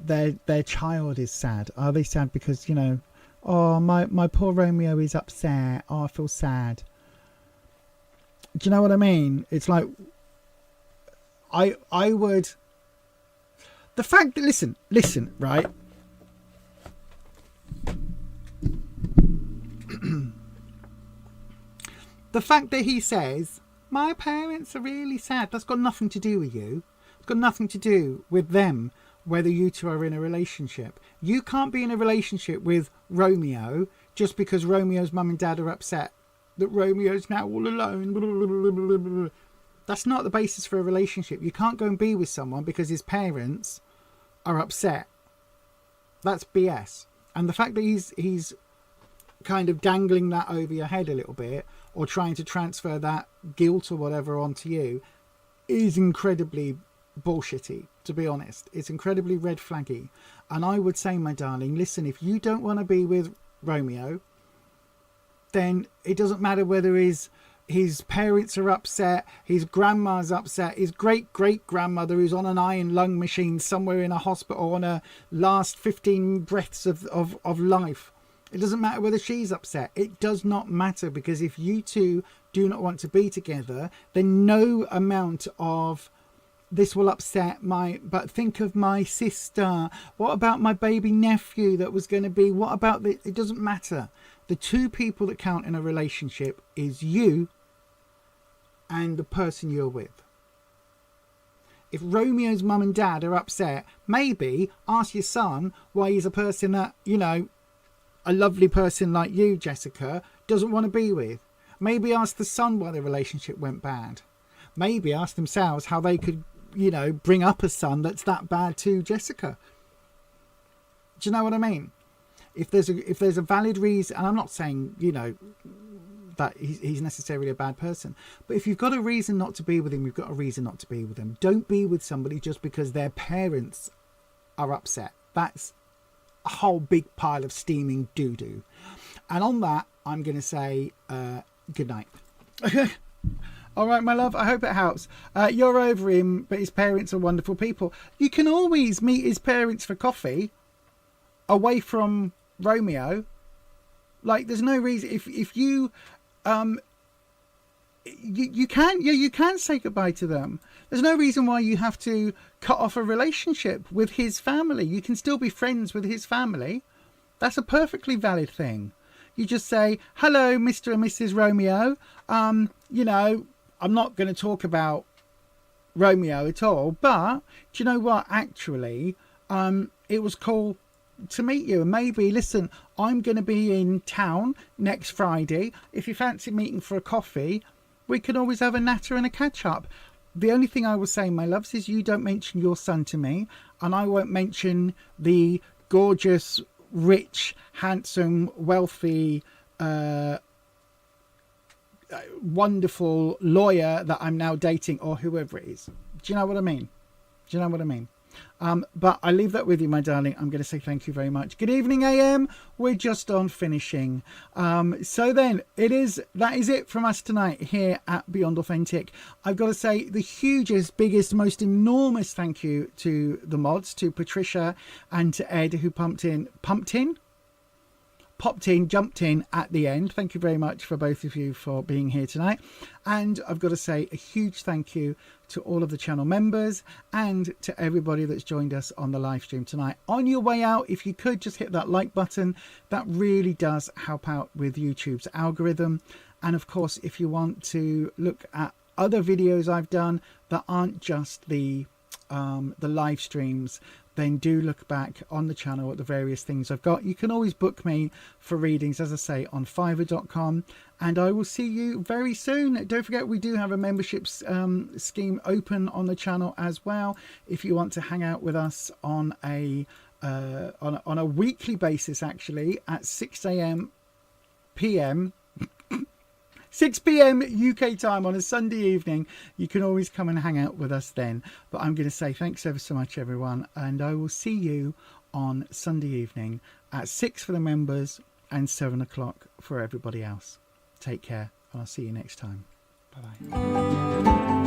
child is sad? Are they sad because, you know, oh, my poor Romeo is upset, oh, I feel sad? Do you know what I mean? It's like, I would, the fact that, listen, right? The fact that he says, my parents are really sad, that's got nothing to do with you. It's got nothing to do with them, whether you two are in a relationship. You can't be in a relationship with Romeo just because Romeo's mum and dad are upset that Romeo's now all alone. That's not the basis for a relationship. You can't go and be with someone because his parents are upset. That's BS. And the fact that he's kind of dangling that over your head a little bit, or trying to transfer that guilt or whatever onto you, is incredibly bullshitty, to be honest. It's incredibly red flaggy. And I would say, my darling, listen, if you don't want to be with Romeo, then it doesn't matter whether his parents are upset, his grandma's upset, his great-great-grandmother who's on an iron lung machine somewhere in a hospital on her last 15 breaths of life. It doesn't matter whether she's upset. It does not matter, because if you two do not want to be together, then no amount of this will upset but think of my sister. What about my baby nephew that was going to be? What about the? It doesn't matter. The two people that count in a relationship is you and the person you're with. If Romeo's mum and dad are upset, maybe ask your son why he's a person that, you know, a lovely person like you, Jessica, doesn't want to be with. Maybe ask the son why the relationship went bad. Maybe ask themselves how they could, you know, bring up a son that's that bad to Jessica. Do you know what I mean? If there's a valid reason, and I'm not saying, you know, that he's necessarily a bad person, but if you've got a reason not to be with him, you've got a reason not to be with him. Don't be with somebody just because their parents are upset. That's a whole big pile of steaming doo-doo. And on that, I'm going to say good night. All right, my love, I hope it helps. You're over him, but his parents are wonderful people. You can always meet his parents for coffee away from Romeo. Like, there's no reason. If you you can say goodbye to them. There's no reason why you have to cut off a relationship with his family. You can still be friends with his family. That's a perfectly valid thing. You just say, hello, Mr. and Mrs. Romeo. You know, I'm not going to talk about Romeo at all, but do you know what? Actually, it was cool to meet you. And maybe, listen, I'm going to be in town next Friday. If you fancy meeting for a coffee, we can always have a natter and a catch up. The only thing I will say, my loves, is you don't mention your son to me, and I won't mention the gorgeous, rich, handsome, wealthy, wonderful lawyer that I'm now dating, or whoever it is. Do you know what I mean? Do you know what I mean? But I leave that with you, my darling. I'm going to say thank you very much. Good evening, AM. We're just on finishing. So then, that is it from us tonight here at Beyond Authentic. I've got to say the hugest, biggest, most enormous thank you to the mods, to Patricia and to Ed, who popped in, jumped in at the end. Thank you very much for both of you for being here tonight. And I've got to say a huge thank you to all of the channel members and to everybody that's joined us on the live stream tonight. On your way out, if you could just hit that like button, that really does help out with YouTube's algorithm. And of course, if you want to look at other videos I've done that aren't just the live streams, then do look back on the channel at the various things I've got. You can always book me for readings, as I say, on fiverr.com, and I will see you very soon. Don't forget, we do have a membership scheme open on the channel as well. If you want to hang out with us on a weekly basis, actually, at 6 a.m. PM 6 p.m. UK time on a Sunday evening. You can always come and hang out with us then. But I'm going to say thanks ever so much, everyone. And I will see you on Sunday evening at 6 for the members and 7 o'clock for everybody else. Take care, and I'll see you next time. Bye-bye.